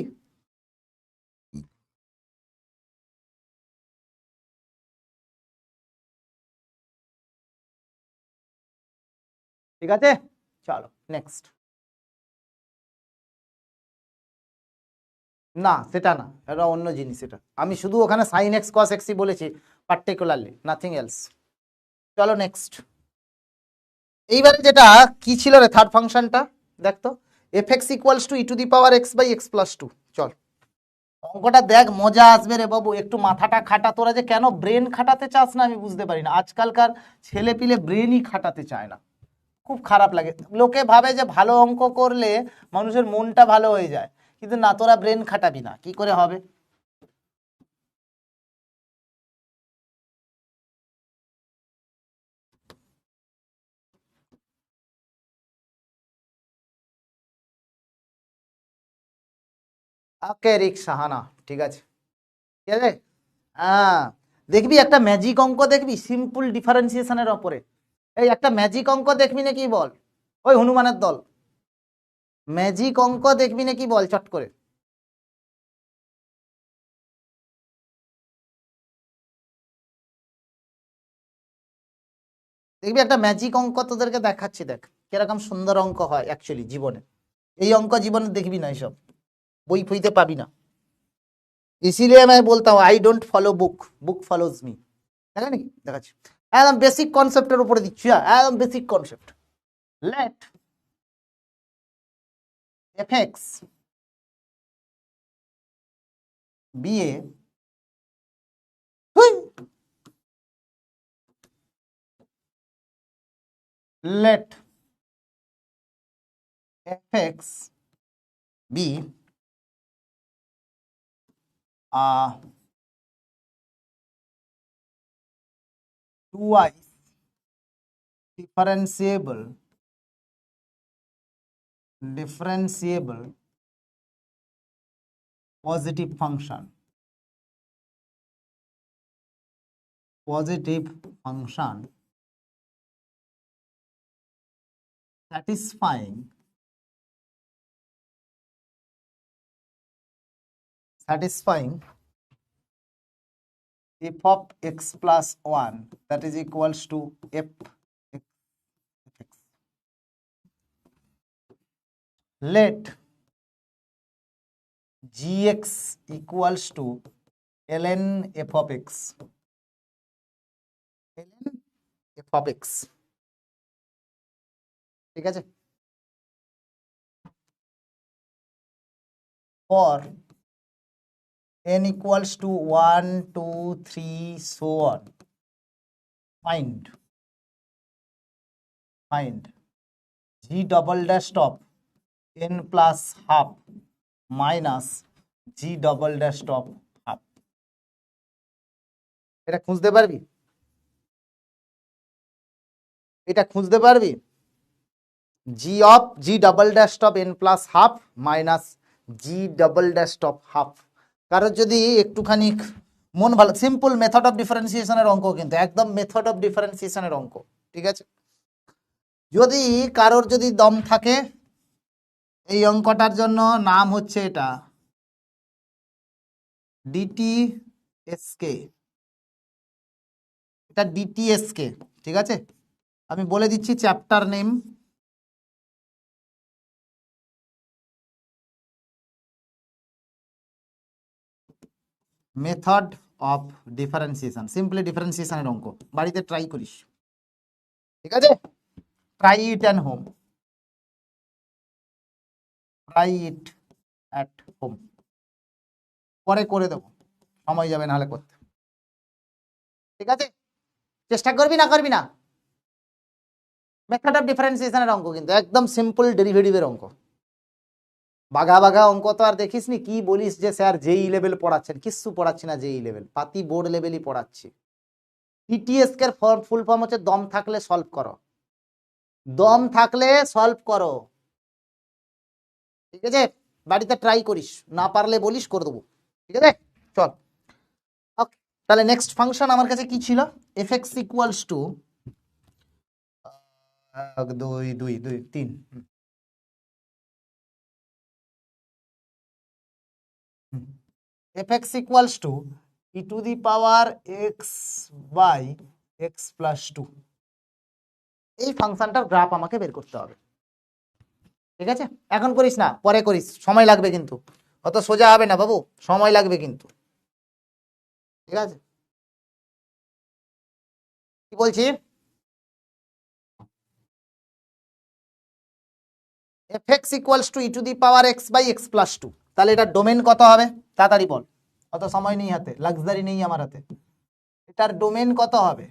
ঠিক আছে, চলো নেক্সট। না সেটা না, এটা অন্য জিনিস। এটা আমি শুধু ওখানে সাইন এক্স কস এক্সই বলেছি পার্টিকুলারলি, নাথিং এলস। চলো নেক্সট। এইবারে যেটা কি ছিল রে থার্ড ফাংশনটা, দেখ তো। F X equals to E to the power X by X plus two. চল অঙ্কটা দেখ, মজা আসবে রে বাবু, একটু মাথাটা খাটা। তোরা যে কেন ব্রেন খাটাতে চাস না আমি বুঝতে পারি না, আজকালকার ছেলে পিলে ব্রেনই খাটাতে চায় না, খুব খারাপ লাগে। লোকে ভাবে যে ভালো অঙ্ক করলে মানুষের মনটা ভালো হয়ে যায়, কিন্তু না, তোরা ব্রেন খাটাবি না, কি করে হবে? ওকে রিক্সা হানা, ঠিক আছে, ঠিক আছে। হ্যাঁ, দেখবি একটা ম্যাজিক অঙ্ক দেখবি সিম্পল ডিফারেন্সিয়েশনের ওপরে। এই একটা ম্যাজিক অঙ্ক দেখবি নাকি বল, ওই হনুমানের দল, ম্যাজিক অঙ্ক দেখবি নাকি বল চট করে। দেখবি একটা ম্যাজিক অঙ্ক তোদেরকে দেখাচ্ছি, দেখ কিরকম সুন্দর অঙ্ক হয় অ্যাকচুয়ালি জীবনে। এই অঙ্ক জীবনে দেখবি না, এইসব বই ফইতে পাবি না। इसीलिए मैं बोलता हूँ I don't follow book, book follows मी। দেখা নাকি দেখাচ্ছি, একদম বেসিক কনসেপ্টের উপরে দিচ্ছি, হ্যাঁ একদম basic concept. Let F X be A, let fx be a twice differentiable positive function, satisfying f of x plus 1 that is equals to f x. Let gx equals to ln f of x, ln f of x, ঠিক আছে। For n equals to 1 2 3 so on, find g double dash of n plus half minus g double dash of half। এটা খুঁজতে পারবি, এটা খুঁজতে পারবি, G of G double dash of N plus half minus G double dash of half. কারোর যদি একটুখানি মন ভালো, সিম্পল মেথড অফ ডিফারেন্সিয়েশনের অঙ্ক, কিন্তু একদম মেথড অফ ডিফারেন্সিয়েশনের অঙ্ক, ঠিক আছে। যদি কারোর যদি দম থাকে, এই অঙ্কটার জন্য নাম হচ্ছে এটা ডিটিএসকে, এটা ডিটিএসকে, ঠিক আছে। আমি বলে দিচ্ছি chapter name, method of differentiation, simply ডিফারেন্সিয়েশনের অঙ্ক বাড়িতে ট্রাই করিস, ঠিক আছে? Try it at home, try it at home, পরে করে দেবো, সময় যাবে নাহলে করতে, ঠিক আছে? চেষ্টা করবি না করবি না? মেথড অফ ডিফারেন্সিয়েশনের অঙ্ক কিন্তু একদম সিম্পল ডেরিভেটিভের অঙ্ক, বাঘা বাঘা অঙ্ক তো আর দেখিস নি। কি বলিস যে স্যার জেই লেভেল পড়াচ্ছেন, কিচ্ছু পড়াচ্ছি না জেই লেভেল, পাতি বোর্ড লেভেলই পড়াচ্ছি। টিটিএস এর ফুল ফর্ম হচ্ছে দম থাকলে সলভ করো, দম থাকলে সলভ করো, ঠিক আছে? বাড়িতে ট্রাই করিস, না পারলে বলিস করে দেবো, ঠিক আছে? চল ওকে, তাহলে নেক্সট ফাংশন আমার কাছে কি ছিল? F X equals to 2 2 2 3, F X equals to E to the power X by X plus 2, এই ফাংশনটার গ্রাফ আমাকে বের করতে হবে, ঠিক আছে? এখন করিস না, পরে করিস, সময় লাগবে কিন্তু, অত সোজা হবে না বাবু, সময় লাগবে কিন্তু, ঠিক আছে? কি বলছি? F X equals to E to the power X by X plus 2, তাহলে এটার ডোমেন কত হবে? তাড়াতাড়ি বল, অত সময় নেই হাতে, লাক্সারি নেই আমার হাতে। এটার ডোমেন কত হবে?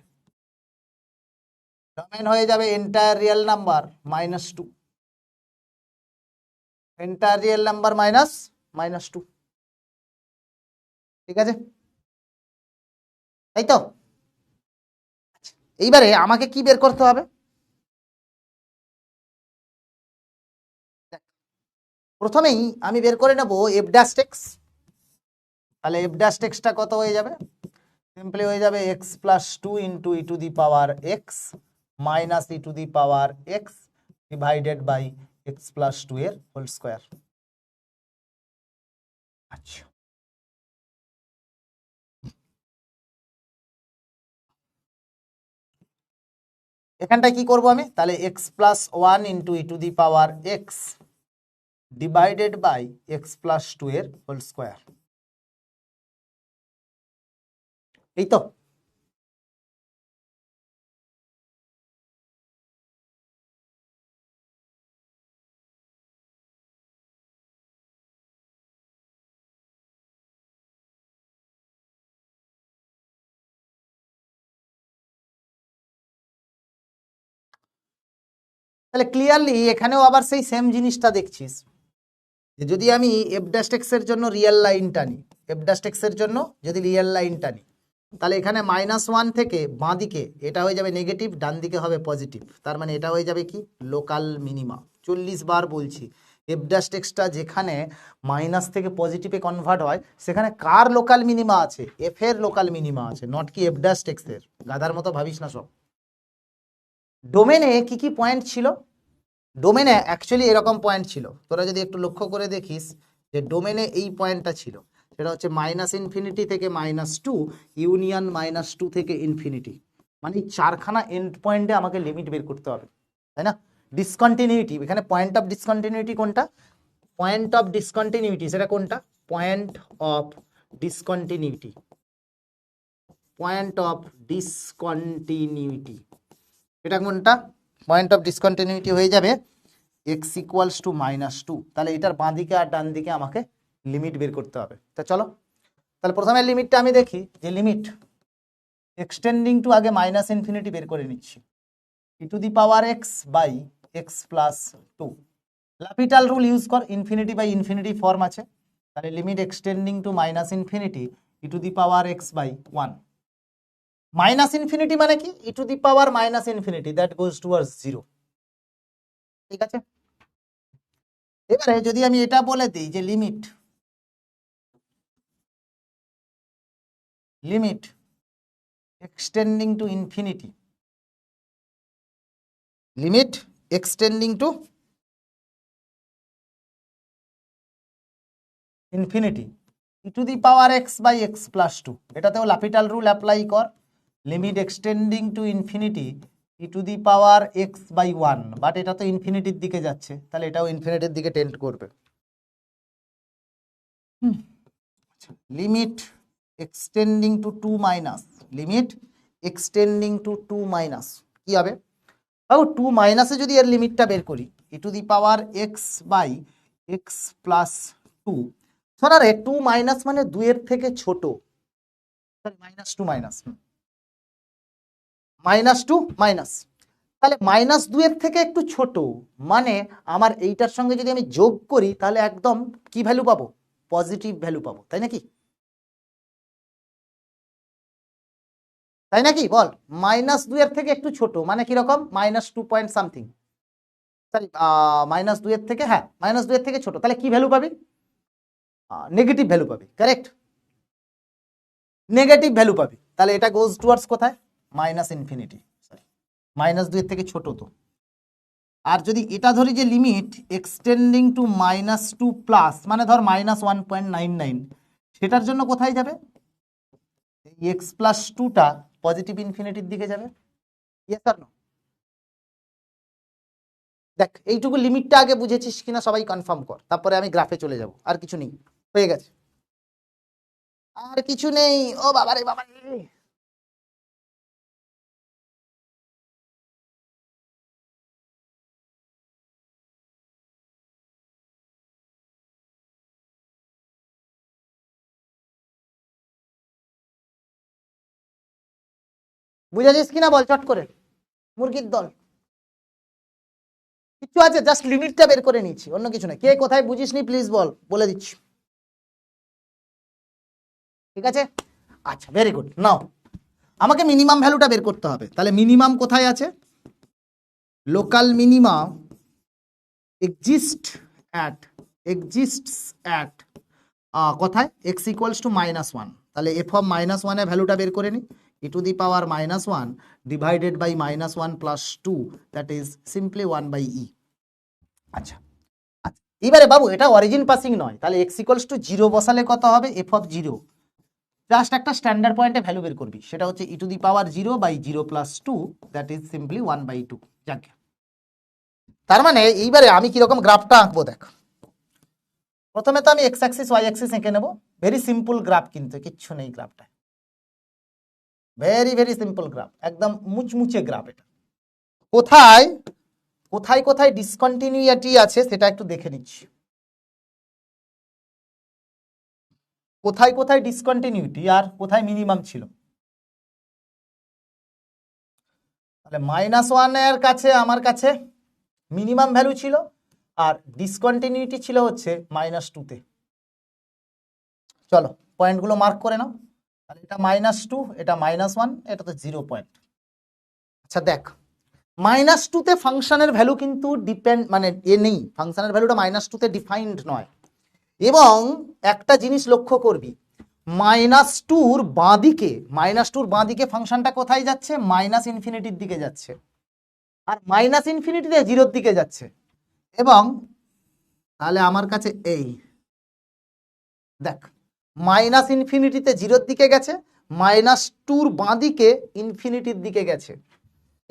ডোমেন হয়ে যাবে entire real number minus 2, entire real number minus 2, ঠিক আছে? তাই তো? আচ্ছা, এইবারে আমাকে কি বের করতে হবে? প্রথমেই আমি বের করে নেব এফ ড্যাশ এক্স, তাহলে এফ ড্যাশ এক্সটা কত হয়ে যাবে? সিম্পলি হয়ে যাবে X plus 2 into E to the power X minus E to the power X divided by X plus 2 এর হোল স্কোয়ার। আচ্ছা, এখানটায় কি করব আমি? তাহলে X plus 1 into E to the power X divided by X plus 2 এর whole square, এই তো? তাহলে ক্লিয়ারলি এখানেও আবার সেই সেম জিনিসটা দেখছিস, যে যদি আমি এফ ড্যাশ এক্স এর জন্য রিয়েল লাইন টানি, এফ ড্যাশ এক্স এর জন্য যদি রিয়েল লাইন টানি, তাহলে এখানে -1 থেকে বাঁ দিকে এটা হয়ে যাবে নেগেটিভ, ডান দিকে হবে পজিটিভ, তার মানে এটা হয়ে যাবে কি লোকাল মিনিমা। 40 বার বলছি, এফ ড্যাশ এক্সটা যেখানে মাইনাস থেকে পজিটিভে কনভার্ট হয়, সেখানে কার লোকাল মিনিমা আছে? এফ এর লোকাল মিনিমা আছে, নট কি এফ ড্যাশ এক্স এর। গাধার মতো ভাবিস না সব। ডোমেনে কি কি পয়েন্ট ছিল? ডোমেনে অ্যাকচুয়ালি এরকম পয়েন্ট ছিল, তোরা যদি একটু লক্ষ্য করে দেখিস যে ডোমেনে এই পয়েন্টটা ছিল, সেটা হচ্ছে -∞ থেকে -2 ইউনিয়ন -2 থেকে ইনফিনিটি, মানে চারখানা এন্ড পয়েন্টে আমাকে লিমিট বের করতে হবে, তাই না? ডিসকন্টিনিউটি, এখানে পয়েন্ট অফ ডিসকন্টিনিউটি কোনটা? পয়েন্ট অফ ডিসকন্টিনিউটি সেটা কোনটা? Point of discontinuity, point of discontinuity, এটা কোনটা? পয়েন্ট অফ ডিসকন্টিনিউটি হয়ে যাবে এক্স ইকুয়ালস টু -2, তাহলে এটার বাঁ দিকে আর ডান দিকে আমাকে লিমিট বের করতে হবে। তা চলো, তাহলে প্রথমে লিমিটটা আমি দেখি, যে লিমিট এক্সটেন্ডিং টু আগে -∞ বের করে নিচ্ছি, E to the power X by X plus 2, L'Hopital rule use কর, ইনফিনিটি বাই ইনফিনিটি ফর্ম আছে, তাহলে limit extending to -∞ E to the power X by 1, -∞ মানে কি? E to the power -∞, that goes towards 0, ঠিক আছে? এবারে যদি আমি এটা বলে দিই যে limit extending to infinity, limit extending to infinity E to the power X by X plus 2, এটাতেও লাপিটাল রুল অ্যাপ্লাই কর, limit extending to infinity E to the power X by 1, but এটা তো ইনফিনিটির দিকে যাচ্ছে, তাহলে এটাও ইনফিনিটির দিকে টেন্ড করবে। Limit extending to 2 minus, limit extending to 2 minus, কি হবে? বাবু 2 মাইনাসে যদি এর লিমিটটা বের করি, e to the power x by x plus 2, শোনা রে 2 মাইনাস মানে 2 এর থেকে ছোট, মাইনাস 2 মাইনাস, মাইনাস 2 মাইনাস, তাহলে মাইনাস 2 এর থেকে একটু ছোট, মানে আমার এইটার সঙ্গে যদি আমি যোগ করি তাহলে একদম কি ভ্যালু পাবো? পজিটিভ ভ্যালু পাবো, তাই নাকি? তাই নাকি বল? মাইনাস 2 এর থেকে একটু ছোট মানে কিরকম? Minus 2 point something, sorry minus 2 এর থেকে, হ্যাঁ মাইনাস 2 এর থেকে ছোট, তাহলে কি ভ্যালু পাবি? নেগেটিভ ভ্যালু পাবি, কারেক্ট, নেগেটিভ ভ্যালু পাবি। তাহলে এটা গোজ টুয়ার্ডস কোথায়? মাইনাস ইনফিনিটি, সরি মাইনাস 2 এর থেকে ছোট তো। আর যদি এটা ধরি যে limit extending to minus 2 plus, মানে ধর মাইনাস 1.99, সেটার জন্য কোথায় যাবে? এক্স প্লাস 2টা পজিটিভ ইনফিনিটির দিকে যাবে, ইয়েস আর নো? দেখ এইটুকু লিমিটটা আগে বুঝেছিস কিনা সবাই কনফার্ম কর, তারপরে আমি গ্রাফে চলে যাব। আর কিছু নেই, হয়ে গেছে, আর কিছু নেই। ও বাবারে বাবারে, বুঝেছিস কিনা বল চট করে, মুরগির দল। কিছু আছে, জাস্ট লিমিটটা বের করে নিচ্ছি, অন্য কিছু না। কে কোথায় বুঝিসনি প্লিজ বল, বলে দিচ্ছি, ঠিক আছে? আচ্ছা ভেরি গুড। নাও আমাকে মিনিমাম ভ্যালুটা বের করতে হবে, তাহলে মিনিমাম কোথায় আছে? লোকাল মিনিমাম exists at কোথায়? x ইকুয়ালস টু -1, তাহলে f অফ -1 এর ভ্যালুটা বের করে নি, e to the power -1 divided by -1 plus 2, that is simply 1/e। আচ্ছা আচ্ছা, এবারে বাবু এটা অরিজিন পাসিং নয়, তাহলে x ইকুয়ালস টু 0 বসালে কত হবে? f অফ 0, জাস্ট একটা স্ট্যান্ডার্ড পয়েন্টে ভ্যালু বের করবি, সেটা হচ্ছে e to the power 0 by 0 plus 2, that is simply 1/2। যাক, তার মানে এইবারে আমি কিরকম গ্রাফটা আঁকবো দেখ। প্রথমে তো আমি এক্স অ্যাক্সিস ওয়াই অ্যাক্সিস এঁকে নেবো, ভেরি সিম্পল গ্রাফ, কিন্তু কিচ্ছু নেই গ্রাফটা, ভেরি ভেরি সিম্পল গ্রাফ, একদম মুচমুচে গ্রাফ। এটা কোথায় কোথায় কোথায় ডিসকন্টিনিউটি আছে সেটা একটু দেখে নিচ্ছি। কোথায় কোথায় ডিসকন্টিনিউটি আর কোথায় মিনিমাম ছিল? তাহলে -1 এর কাছে আমার কাছে মিনিমাম ভ্যালু ছিল, আর ডিসকন্টিনিউটি ছিল হচ্ছে -2 তে। চলো পয়েন্টগুলো মার্ক করে নাও, তাহলে এটা -2, এটা -1, এটা তো 0 পয়েন্ট। আচ্ছা দেখ, -2 তে ফাংশনের ভ্যালু কিন্তু ডিপেন্ড, মানে এ নেই, ফাংশনের ভ্যালুটা -2 তে ডিফাইন্ড নয়। এবং একটা জিনিস লক্ষ্য করবি, -2 র বাঁদিকে ফাংশনটা কোথায় যাচ্ছে? মাইনাস ইনফিনিটির দিকে যাচ্ছে, আর মাইনাস ইনফিনিটিতে 0 এর দিকে যাচ্ছে। এবং তাহলে আমার কাছে এই দেখ, মাইনাস ইনফিনিটিতে 0 এর দিকে গেছে, -2 র বাঁদিকে ইনফিনিটির দিকে গেছে,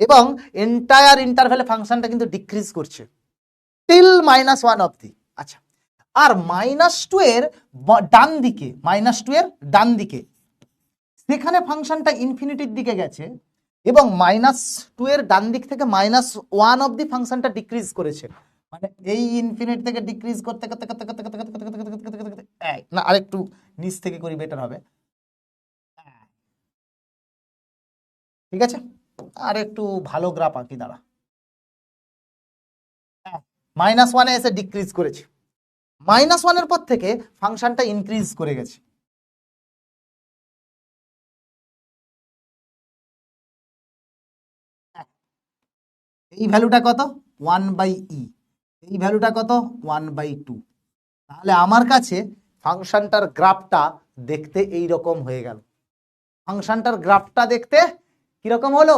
এবং এন্টায়ার ইন্টারভ্যালে ফাংশনটা কিন্তু ডিক্রিজ করছে টিল -1 অবধি। আচ্ছা, আর -2 এর ডান দিকে সেখানে ফাংশনটা ইনফিনিটির দিকে গেছে, এবং -2 এর ডান দিক থেকে -1 অবধি ফাংশনটা ডিক্রিজ করেছে, মানে এই ইনফিনিটি থেকে ডিক্রিজ করতে করতে করতে করতে করতে করতে করতে করতে করতে করতে করতে না, আরেকটু নিচ থেকে করি বেটার হবে, ঠিক আছে? আর একটু ভালো গ্রাফ আঁকি, দাঁড়া। -1 এ এসে ডিক্রিজ করেছে, -1 এর পর থেকে ফাংশনটা ইনক্রিজ করে গেছে। এই ভ্যালুটা কত? 1/e, এই ভ্যালুটা কত? 1/2। তাহলে আমার কাছে ফাংশনটার গ্রাফটা দেখতে এই রকম হয়ে গেল। ফাংশনটার গ্রাফটা দেখতে কিরকম হলো?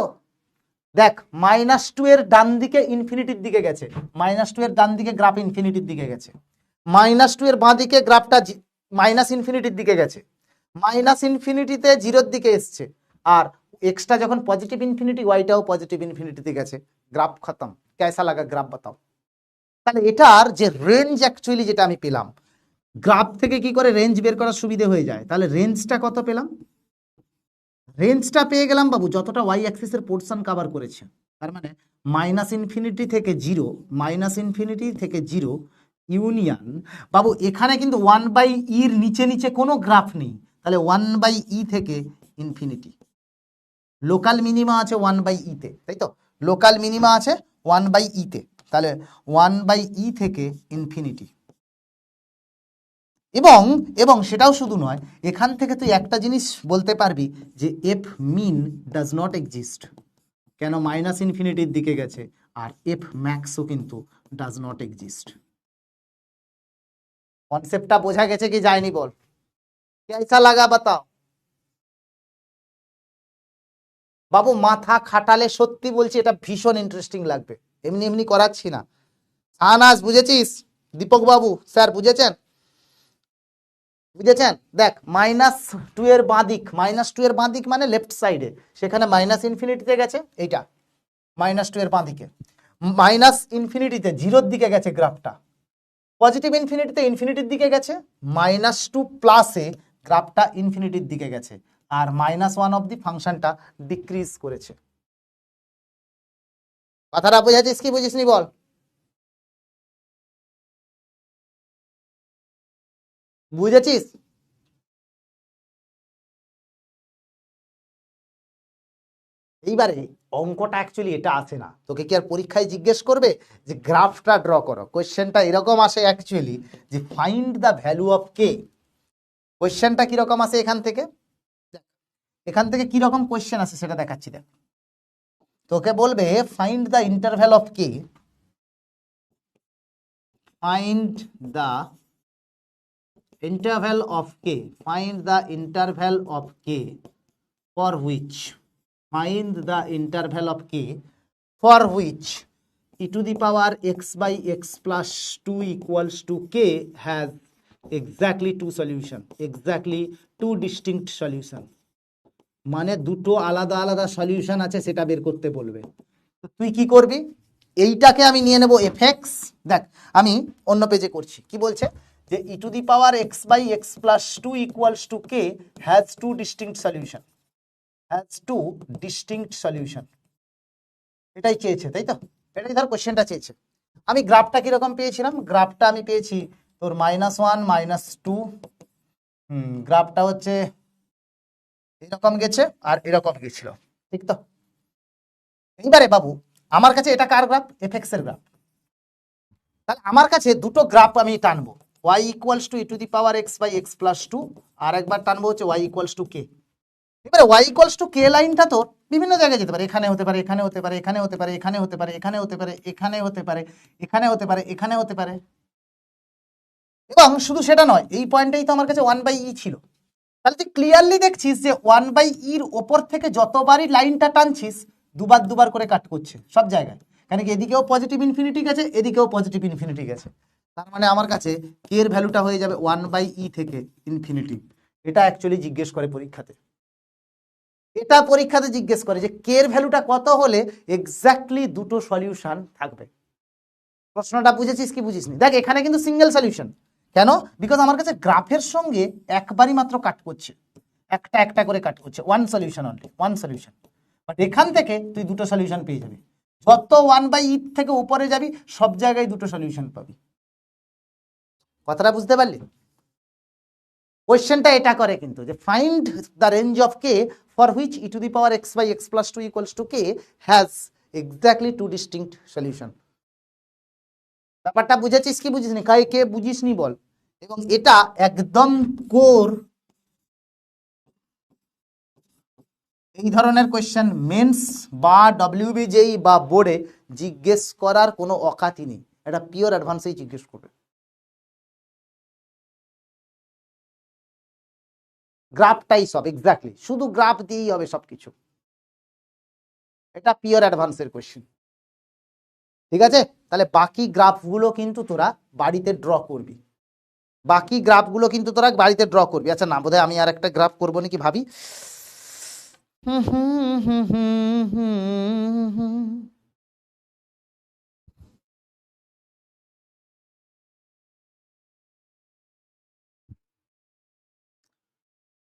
দেখ, -2 এর ডান দিকে ইনফিনিটির দিকে গেছে, -2 এর ডান দিকে গ্রাফ ইনফিনিটির দিকে গেছে, -2 এর বাঁ দিকে গ্রাফটা মাইনাস ইনফিনিটির দিকে গেছে, মাইনাস ইনফিনিটিতে 0 এর দিকে এসছে, আর এক্সটা যখন পজিটিভ ইনফিনিটি, ওয়াইটাও পজিটিভ ইনফিনিটিতে গেছে। গ্রাফ খতম। কেসা লাগা গ্রাফ বাতাও। তাহলে এটার যে রেঞ্জ অ্যাকচুয়ালি যেটা আমি পেলাম, গ্রাফ থেকে কি করে রেঞ্জ বের করার সুবিধে হয়ে যায়। তাহলে রেঞ্জটা কত পেলাম? রেঞ্জটা পেয়ে গেলাম বাবু যতটা ওয়াই অ্যাক্সিসের পোর্শন কভার করেছে। তার মানে মাইনাস ইনফিনিটি থেকে জিরো, মাইনাস ইনফিনিটি থেকে জিরো ইউনিয়ন। বাবু এখানে কিন্তু 1/e-র নিচে নিচে কোনো গ্রাফ নেই, তাহলে 1/e থেকে ইনফিনিটি। লোকাল মিনিমা আছে 1/e-তে, তাই তো? লোকাল মিনিমা আছে 1/e-তে, তাহলে 1/e থেকে ইনফিনিটি। এবং এবং সেটাও শুধু নয়, এখান থেকে তুই একটা জিনিস বলতে পারবি যে F mean does not exist. কেন? মাইনাস ইনফিনিটির দিকে গেছে। আর এফ ম্যাক্সও কিন্তু ডাজ নট এক্সিস্ট। কনসেপ্টটা বোঝা গেছে কি যায়নি বল? কেসা লাগা বাতাও বাবু। মাথা খাটালে সত্যি বলছি এটা ভীষণ ইন্টারেস্টিং লাগবে, এমনি এমনি করাচ্ছি না। আনাস বুঝেছিস? দীপক বাবু স্যার বুঝেছেন? বুঝেছেন? দেখ -2 এর বাঁ দিক, -2 এর বাঁ দিক মানে লেফট সাইডে, সেখানে মাইনাস ইনফিনিটিতে গেছে। এইটা -2 এর বাঁ দিকে, মাইনাস ইনফিনিটিতে জিরোর দিকে গেছে গ্রাফটা, পজিটিভ ইনফিনিটিতে ইনফিনিটির দিকে গেছে, -2 প্লাসে গ্রাফটা ইনফিনিটির দিকে গেছে, আর -1 অব্দি ফাংশনটা ডিক্রিজ করেছে। কথাটা বুঝেছিস কি বুঝিসনি বল? বুঝেছিস? এইবারে অঙ্কটা অ্যাকচুয়ালি এটা আসে না, তোকে কি আর পরীক্ষায় জিজ্ঞেস করবে যে গ্রাফটা ড্র করো? কোয়েশ্চেনটা এরকম আসে অ্যাকচুয়ালি যে ফাইন্ড দ্য ভ্যালু অফ কে। কোয়েশ্চেনটা কিরকম আসে এখান থেকে, এখান থেকে কিরকম কোয়েশ্চেন আসে সেটা দেখাচ্ছি। দেখ, তোকে বলবে find the interval of K, find the interval of K, find the interval of K for which, find the interval of k for which e to the power x by x plus 2 equals to k has exactly two solution, exactly two distinct solution। মানে দুটো আলাদা আলাদা solution আছে সেটা বের করতে বলবে। তো তুই কি করবি? এইটাকে আমি নিয়ে নেব এফএক্স। দেখ আমি অন্য পেজে করছি, কি বলছে যে e to the power x by x plus 2 equals to k has two distinct solution, has two distinct solution। এটাই চেয়েছে, তাই তো? এটাই ধর কোশ্চেনটা চেয়েছে। আমি গ্রাফটা কিরকম পেয়েছিলাম? গ্রাফটা আমি পেয়েছি তোর -1 -2, গ্রাফটা হচ্ছে এরকম গেছে আর এরকম গেছিল, ঠিক তো? এইবারে বাবু আমার কাছে এটা কার গ্রাফ? এফএক্স এর গ্রাফ। তাহলে আমার কাছে দুটো গ্রাফ আমি টানবো, y equals to e to the power x by x plus 2, আর একবার টানবো হচ্ছে y ইকুয়ালস টু k। এবারে y ইকুয়ালস টু k লাইনটা তো বিভিন্ন জায়গায় যেতে পারে, এখানে হতে পারে, এখানে হতে পারে, এখানে হতে পারে, এখানে হতে পারে, এখানে হতে পারে, এখানে হতে পারে, এখানে হতে পারে, এখানে হতে পারে। এবং শুধু সেটা নয়, এই পয়েন্টেই তো আমার কাছে 1/e ছিল। তাহলে তুই ক্লিয়ারলি দেখছিস যে 1/e-র ওপর থেকে যতবারই লাইনটা টানছিস দুবার দুবার করে কাট করছে সব জায়গায়, কারণ কি এদিকেও পজিটিভ ইনফিনিটি গেছে, এদিকেও পজিটিভ ইনফিনিটি গেছে। তার মানে আমার কাছে কে এর ভ্যালুটা হয়ে যাবে 1/e থেকে ইনফিনিটি। এটা অ্যাকচুয়ালি জিজ্ঞেস করে পরীক্ষাতে, এটা পরীক্ষাতে জিজ্ঞেস করে যে কে এর ভ্যালুটা কত হলে এক্স্যাক্টলি দুটো সলিউশন থাকবে। প্রশ্নটা বুঝেছিস কি বুঝিসনি? দেখ এখানে কিন্তু সিঙ্গেল সলিউশন। কেন? বিকজ আমার কাছে গ্রাফের সঙ্গে একবারই মাত্র কাট করছে, একটা একটা করে কাট করছে, one solution only, one solution. But এখান থেকে তুই দুটো সলিউশন পেয়ে যাবি, যত 1/e থেকে উপরে যাবি সব জায়গায় দুটো সলিউশন পাবি। কথাটা বুঝতে পারলি? কোয়েশ্চেনটা এটা করে কিন্তু যে find the range of K for which e to the power x by x plus 2 equals to k has exactly two distinct solution. ব্যাপারটা বুঝেছিস কি বুঝিসনি? কে বুঝিসনি বল? এবং এটা একদম কোর এই ধরনের কোয়েশ্চেন মেন্স বা ডব্লিউবিজেই বা বোর্ডে জিজ্ঞেস করার কোনো অকাতই নেই, এটা পিওর অ্যাডভান্সেই জিজ্ঞেস করবে। গ্রাফটাই সব, এক্স্যাক্টলি শুধু গ্রাফ দিয়েই হবে সবকিছু, এটা পিওর অ্যাডভান্সের কোয়েশ্চেন। ঠিক আছে? তাহলে বাকি গ্রাফগুলো কিন্তু তোরা বাড়িতে ড্র করবি, বাকি গ্রাফগুলো কিন্তু তোরা বাড়িতে ড্র করবি। আচ্ছা না, বোধহয় আমি আর একটা গ্রাফ করবো নাকি ভাবি। হুম হুম হুম হুম হুম হুম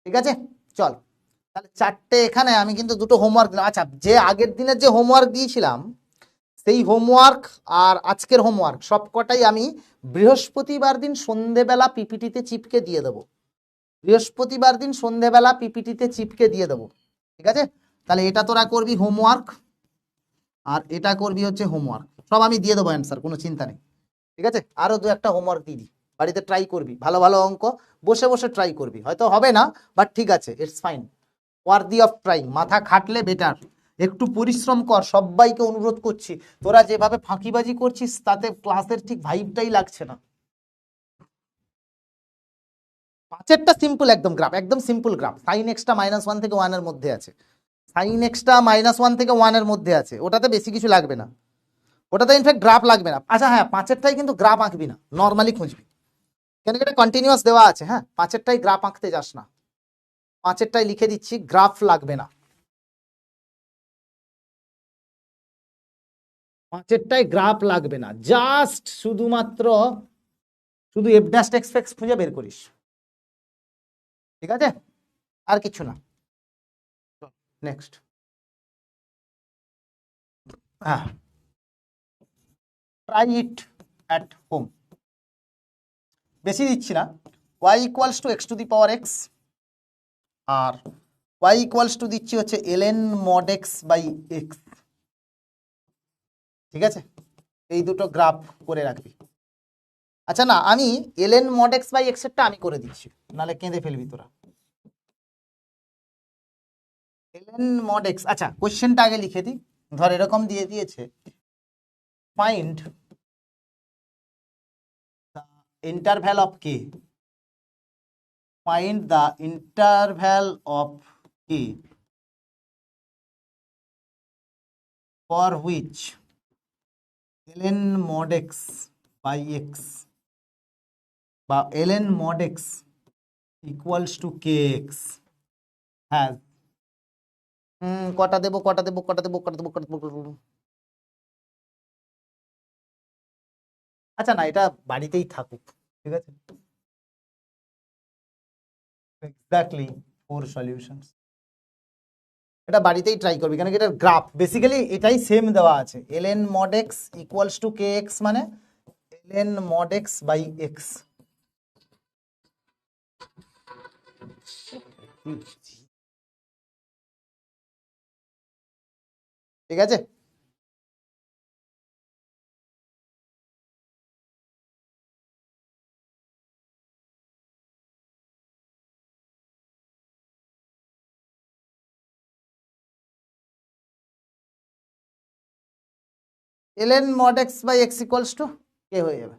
ঠিক আছে, চল তাহলে চারটে এখানে আমি কিন্তু দুটো হোমওয়ার্ক দিলাম। আচ্ছা, যে আগের দিনের যে হোমওয়ার্ক দিয়েছিলাম সেই হোমওয়ার্ক আর আজকের হোমওয়ার্ক সবকটাই আমি বৃহস্পতিবার দিন সন্ধেবেলা পিপিটিতে চিপকে দিয়ে দেবো। বৃহস্পতিবার দিন সন্ধেবেলা পিপিটিতে চিপকে দিয়ে দেবো, ঠিক আছে? তাহলে এটা তোরা করবি হোমওয়ার্ক, আর এটা করবি হচ্ছে হোমওয়ার্ক, সব আমি দিয়ে দেবো অ্যান্সার, কোনো চিন্তা নেই, ঠিক আছে? আরো দু একটা হোমওয়ার্ক দিয়ে দিই, বাড়িতে ট্রাই করবি, ভালো ভালো অঙ্ক বসে বসে ট্রাই করবি, হয়তো হবে না বাট ঠিক আছে, it's fine, worthy of trying, মাথা খাটলে বেটার, একটু পরিশ্রম কর, সবাইকে অনুরোধ করছি। তোরা যেভাবে ফাঁকিবাজি করছিস তাতে ক্লাসের ঠিক ভাইবটাই লাগছে না। পাঁচেরটা সিম্পল একদম গ্রাফ, একদম সিম্পল গ্রাফ, সাইন এক্সটা -1 থেকে 1 এর মধ্যে আছে, সাইন এক্সটা -1 থেকে 1 এর মধ্যে আছে, ওটাতে বেশি কিছু লাগবে না, ওটাতে ইনফ্যাক্ট গ্রাফ লাগবে না। আচ্ছা হ্যাঁ, পাঁচেরটাই কিন্তু গ্রাফ আঁকবি না, নর্মালি খুঁজবি, কেন এটা কন্টিনিউয়াস দেওয়া আছে। হ্যাঁ, পাঁচেরটাই গ্রাফ আঁকতে যাস না, পাঁচেরটাই লিখে দিচ্ছি, গ্রাফ লাগবে না, পাঁচেরটাই গ্রাফ লাগবে না, জাস্ট শুধুমাত্র শুধু এফ ড্যাশ এক্স এক্স খুঁজে বের করিস, ঠিক আছে? আর কিছু না। নেক্সট, হ্যাঁ, ট্রাই ইট অ্যাট হোম, বেশি দিচ্ছি না, y equals to X to the power X, আর y ইকুয়ালস টু দিচ্ছি হচ্ছে ln mod x by X, ঠিক আছে? এই দুটো গ্রাফ করে রাখবি। আচ্ছা না, আমি ln mod x by X এরটা আমি করে দিচ্ছি, নাহলে কেঁদে ফেলবি তোরা। ln mod x, আচ্ছা কোশ্চেনটা আগে লিখে দিই, ধর এরকম দিয়ে দিয়েছে, find the interval of K, find the interval of k for which ln mod x by x বা ln mod x equals to kx has কটা দেবো কটা দেবো কটা দেবো কটা দেবো কটা দেবো, আচ্ছা না, এটা বাড়িতেই থাকুক, ঠিক আছে? এক্স্যাক্টলি 4 সলিউশনস, এটা বাড়িতেই ট্রাই করবি, কেন কি এটা গ্রাফ, বেসিক্যালি এটাই সেম দেওয়া আছে, ln mod x equals to kx মানে ln mod x by x, ঠিক আছে? ln mod x by x equals to K হয়ে যাবে,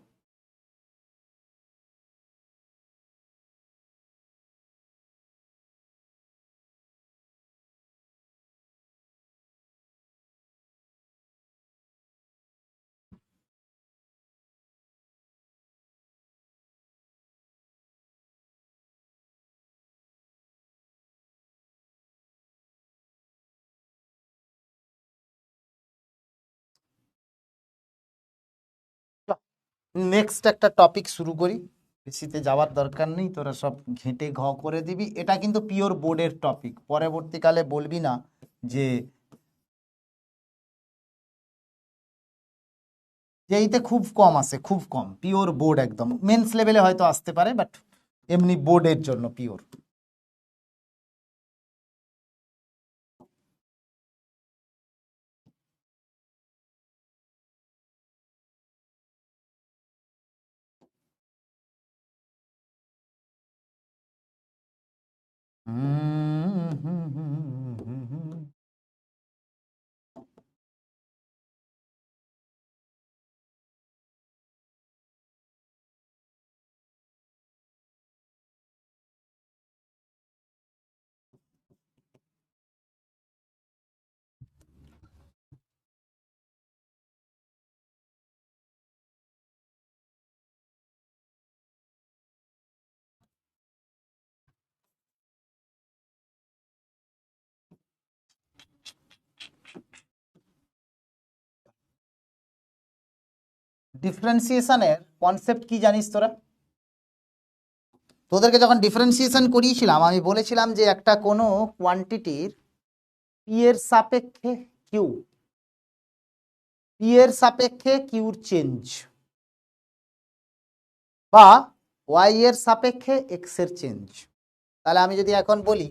নেক্সট একটা টপিক শুরু করি, বেশিতে যাওয়ার দরকার নেই, তোরা সব ঘেঁটে ঘ করে দিবি, এটা কিন্তু পিওর বোর্ডের টপিক, পরবর্তীকালে বলবি না যে এইতে খুব কম আসে, খুব কম, পিওর বোর্ড, একদম মেন্স লেভেলে হয়তো আসতে পারে, বাট এমনি বোর্ডের জন্য পিওর। ডিফারেন্সিয়েশনের কনসেপ্ট কি জানিস তোরা? তোদেরকে যখন ডিফারেন্সিয়েশন করিয়েছিলাম আমি বলেছিলাম যে একটা কোনো কোয়ান্টিটির পি এর সাপেক্ষে কিউ, পি এর সাপেক্ষে কিউর চেঞ্জ, বা ওয়াই এর সাপেক্ষে এক্স এর চেঞ্জ। তাহলে আমি যদি এখন বলি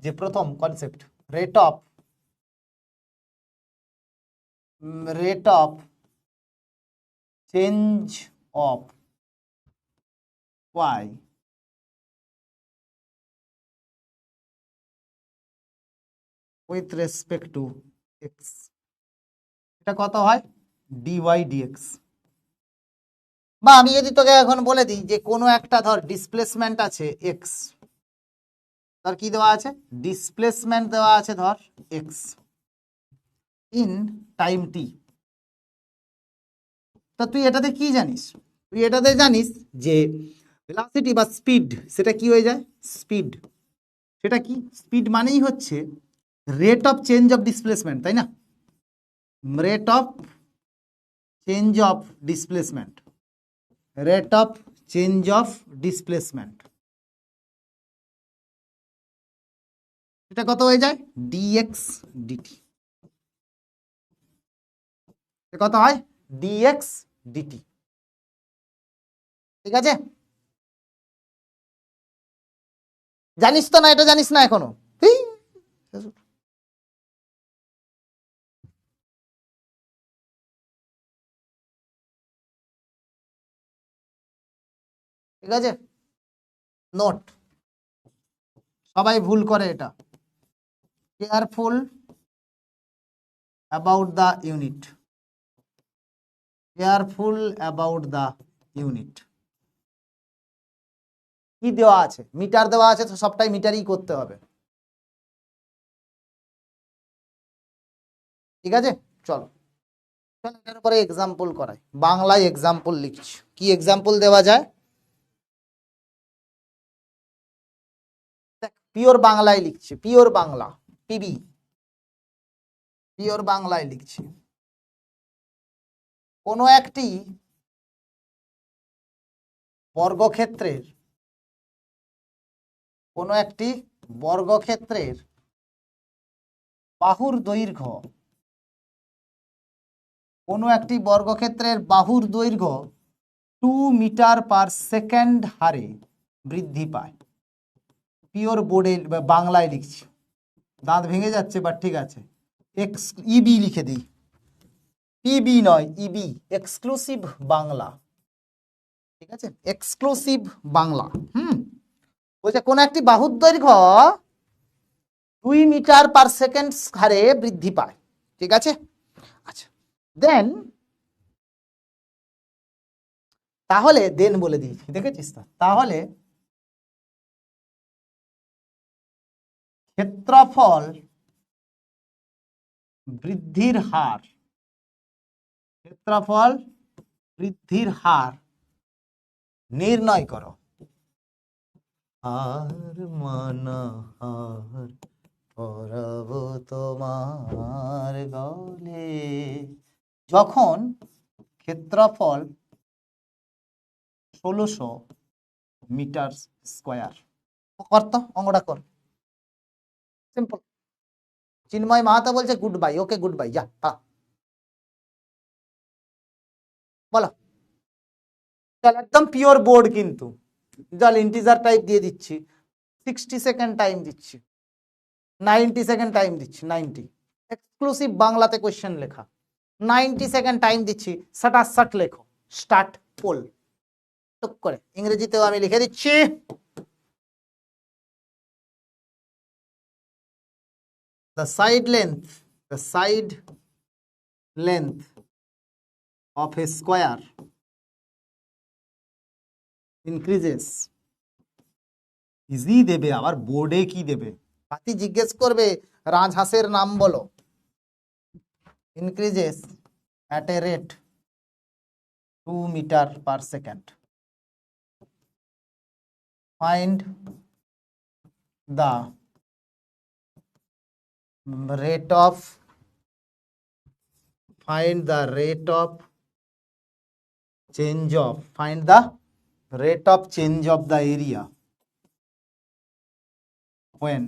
যে প্রথম concept rate of change of Y with respect to X, এটা কত হয় ডিওয়াই ডিএক্স। বা আমি যদি তোকে এখন বলে দিই যে কোনো একটা ধর ডিসপ্লেসমেন্ট আছে এক্স, ধর কি দেওয়া আছে, ডিসপ্লেসমেন্ট দেওয়া আছে ধর এক্স ইন টাইম টি। তা তুই এটাতে কি জানিস, তুই এটাতে জানিস যে ভেলোসিটি বা স্পিড সেটা কি হয়ে যায়, স্পিড সেটা কি, স্পিড মানেই হচ্ছে rate of change of displacement, তাই না, rate of change of displacement, rate of change of displacement, এটা কত হয়ে যায় ডিএক্স ডিটি, কত হয় ডিএক্স ডিটি। ঠিক আছে, জানিস তো না, এটা জানিস না এখনো, ঠিক আছে। নোট, সবাই ভুল করে এটা, careful about the unit, careful about the unit. কি দেওয়া আছে, মিটার দেওয়া আছে তো সবটাই মিটারই করতে হবে। ঠিক আছে, চলো চলো এটার উপরে এক্সাম্পল করাই, বাংলায় এক্সাম্পল লিখছি, কি এক্সাম্পল দেওয়া যায়, পিওর বাংলায় লিখছি, পিওর বাংলা, পিবি, পিওর বাংলায় লিখছি। কোনো একটি বর্গক্ষেত্রের, কোনো একটি বর্গক্ষেত্রের বাহুর দৈর্ঘ্য, কোনো একটি বর্গক্ষেত্রের বাহুর দৈর্ঘ্য 2 মিটার পার সেকেন্ড হারে বৃদ্ধি পায়। পিওর বোর্ডে বাংলায় লিখছি, দাঁত ভেঙে যাচ্ছে বাট ঠিক আছে, এক্স ইবি লিখে দিই, পিবি নয় ইবি, এক্সক্লুসিভ বাংলা। ঠিক আছে, এক্সক্লুসিভ বাংলা। বলছে কোন একটি বাহুর দৈর্ঘ্য 2 মিটার পার সেকেন্ড হারে বৃদ্ধি পায়। ঠিক আছে, আচ্ছা দেন, তাহলে দেন বলে দিয়েছি, দেখেছিস তো, তাহলে ক্ষেত্রফল বৃদ্ধির হার, ক্ষেত্রফল বৃদ্ধির হার নির্ণয় করো। হার মানা হার পরাব তোমার গলে, যখন ক্ষেত্রফল 1600 মিটার স্কোয়ার। করতো অঙ্গটা কর, সিম্পল। চিন্ময় মাহাতো বলছে good bye, okay good bye, যা বলো। চল একদম পিওর বোর্ড কিন্তু, চল ইন্টিজার টাইপ দিয়ে দিচ্ছি, 60 সেকেন্ড টাইম দিচ্ছি, 90 সেকেন্ড টাইম দিচ্ছি, 90, এক্সক্লুসিভ বাংলাতে কোশ্চেন লেখা, 90 সেকেন্ড টাইম দিচ্ছি, সাটাসাট লেখো, স্টার্ট পোল, টুক করে ইংরেজিতেও আমি লিখে দিচ্ছি। The side length of a square increases, easy দেবে, আবার বোর্ডে কি দেবে, পাতি জিজ্ঞেস করবে রাজহাঁসের নাম বলো, increases at a rate 2 meter per second. Find the rate of change of the area when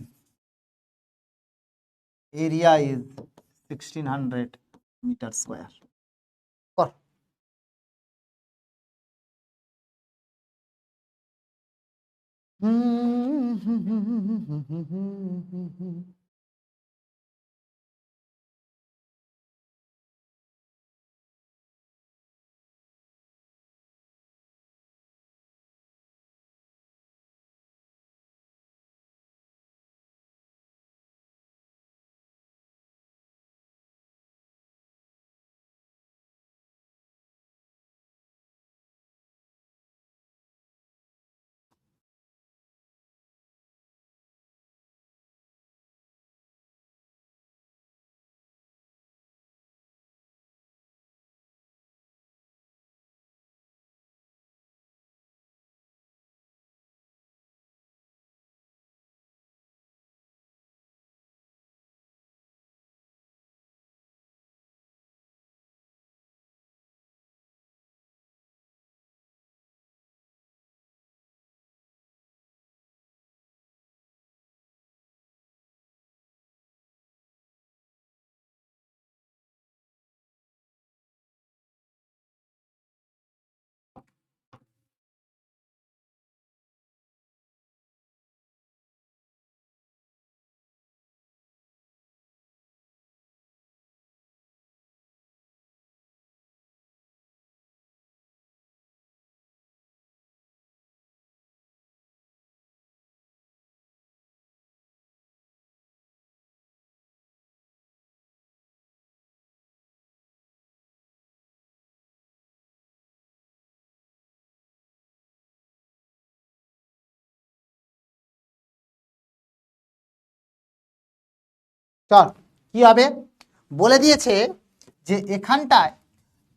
area is 1600 meter square. কর। চল কি হবে বলে দিয়েছে যে এখানটায়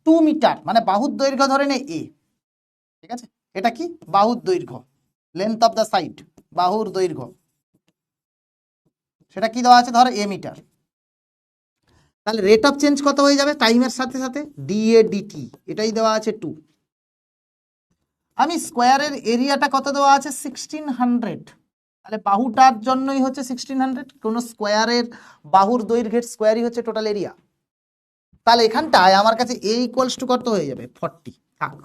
2 মিটার মানে বাহুর দৈর্ঘ্য ধরে নে এ, ঠিক আছে, এটা কি বাহুর দৈর্ঘ্য, লেন্থ অফ দ্য সাইড, বাহুর দৈর্ঘ্য, সেটা কি দেওয়া আছে ধর এ মিটার। তাহলে রেট অফ চেঞ্জ কত হয়ে যাবে টাইমের সাথে সাথে, ডিএ ডিটি, এটাই দেওয়া আছে 2। আমি স্কোয়ারের এরিয়াটা কত দেওয়া আছে 1600, তাহলে বাহুটার জন্যই হচ্ছে 1600, কোন স্কোয়ারের বাহুর দৈর্ঘ্যের স্কোয়ারই হচ্ছে টোটাল এরিয়া। তাহলে এখানটায় আমার কাছে এ ইকুয়ালস টু কত হয়ে যাবে 40, থাক।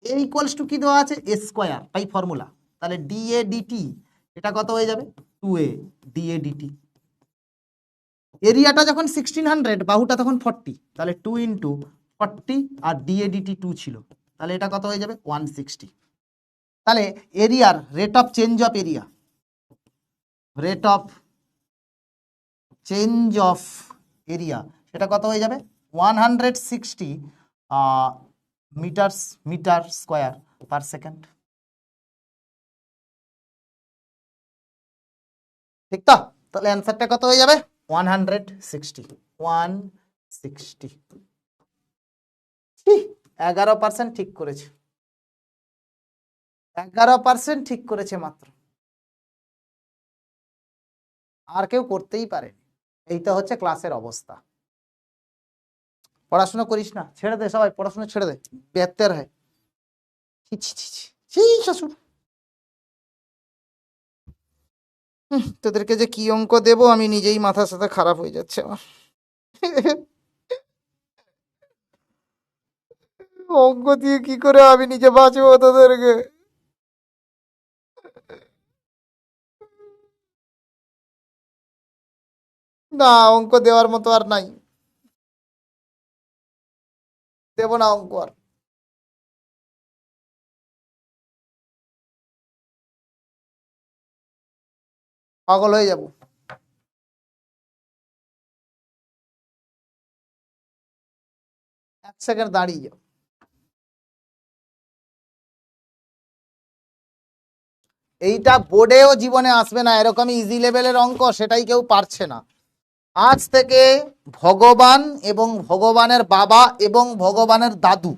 এ ইকুয়ালস টু কি দেওয়া আছে এ স্কোয়ার বাই ফর্মুলা, তাহলে ডিএ ডিটি এটা কত হয়ে যাবে 2a ডিএ ডিটি। এরিয়াটা যখন 1600 বাহুটা তখন 40, তাহলে 2 ইন্টু 40 আর ডিএ ডিটি 2 ছিল, তাহলে এটা কত হয়ে যাবে 160। তাহলে এরিয়ার rate of change of area, rate of change of area সেটা কত হয়ে যাবে 160 মিটার স্কোয়ার পার সেকেন্ড, ঠিক তো? তাহলে অ্যান্সারটা কত হয়ে যাবে 160, 160। 11% ঠিক করেছে, 11% ঠিক করেছে মাত্র, আর কেউ করতেই পারেনি। এইটা হচ্ছে ক্লাসের অবস্থা। পড়াশোনা করিস না, ছেড়ে দে, সবাই পড়াশোনা ছেড়ে দে, বেহতের হয়। ছি ছি ছি ছি ছি শ্বশুর, তোদেরকে যে কি অঙ্ক দেব আমি নিজেই মাথার সাথে খারাপ হয়ে যাচ্ছে আমার। অঙ্ক দিয়ে কি করে আমি নিজে বাঁচবো তোদেরকে? না, অঙ্ক দেওয়ার মতো আর নাই, দেব না অঙ্ক আর। পাগল হয়ে যাব। 1 সেকেন্ড দাঁড়িয়ে যাও। এইটা বোর্ডেও জীবনে আসবে না, এরকম ইজি লেভেলের অঙ্ক, সেটাই কেউ পারছে না। আজ থেকে ভগবান এবং ভগবানের বাবা এবং ভগবানের দাদু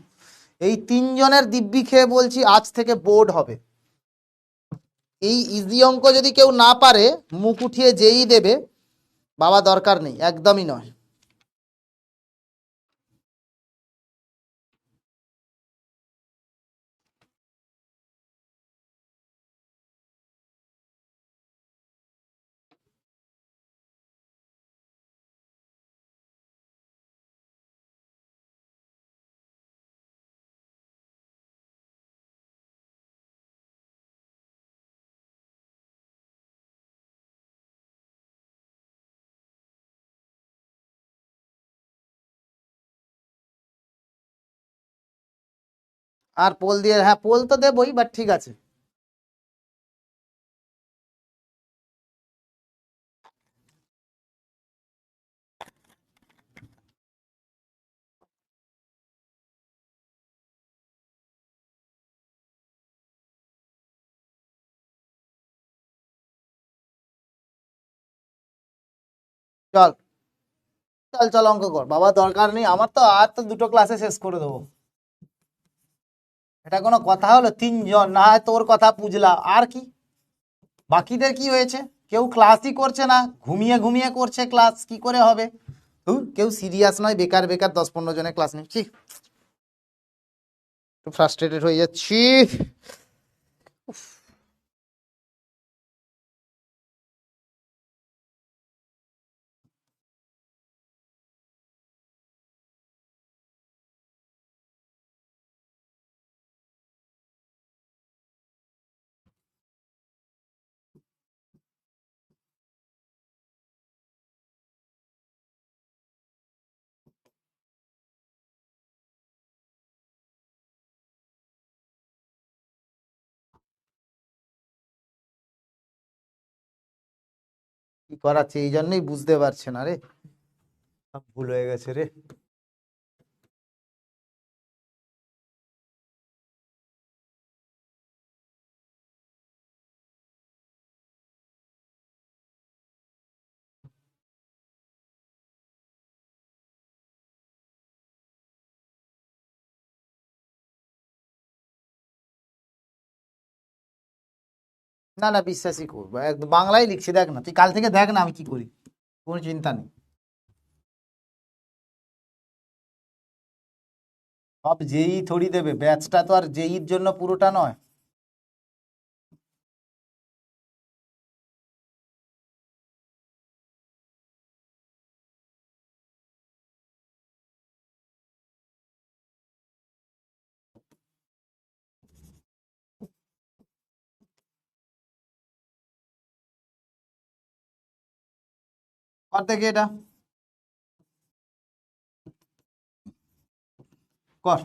এই 3জনের দিব্যি খেয়ে বলছি আজ থেকে বোর্ড হবে। এই ইজি অঙ্ক যদি কেউ না পারে মুখ উঠিয়ে যেই দেবে, বাবা দরকার নেই, একদমই নয়। আর পোল দিয়ে, হ্যাঁ পোল তো দেবই, বাট ঠিক আছে। চল চল চল অঙ্ক কর বাবা, দরকার নেই আমার তো, আর তো দুটো ক্লাসে শেষ করে দেবো। এটা কোনো কথা হলো? তিনজন না হয় তোর কথা বুঝলাম, আর কি বাকিদের কি হয়েছে? কেউ ক্লাসই করছে না, ঘুমিয়ে ঘুমিয়ে করছে ক্লাস, কি করে হবে? কেউ সিরিয়াস নয়, বেকার বেকার 10-15 জনের ক্লাস নিচ্ছি, একটু ফ্রাস্ট্রেটেড হয়ে যাচ্ছি। কি করাচ্ছে, এই জন্যই বুঝতে পারছে না রে, সব ভুল হয়ে গেছে রে। না না, বিশ্বাসই করবো, একদম বাংলায় লিখছি, দেখ না তুই কাল থেকে দেখ না আমি কি করি, কোনো চিন্তা নেই। সব জেই থোড়ি দেবে, ব্যাচটা তো আর জেইর জন্য পুরোটা নয়। কর দেখি এটা, কর।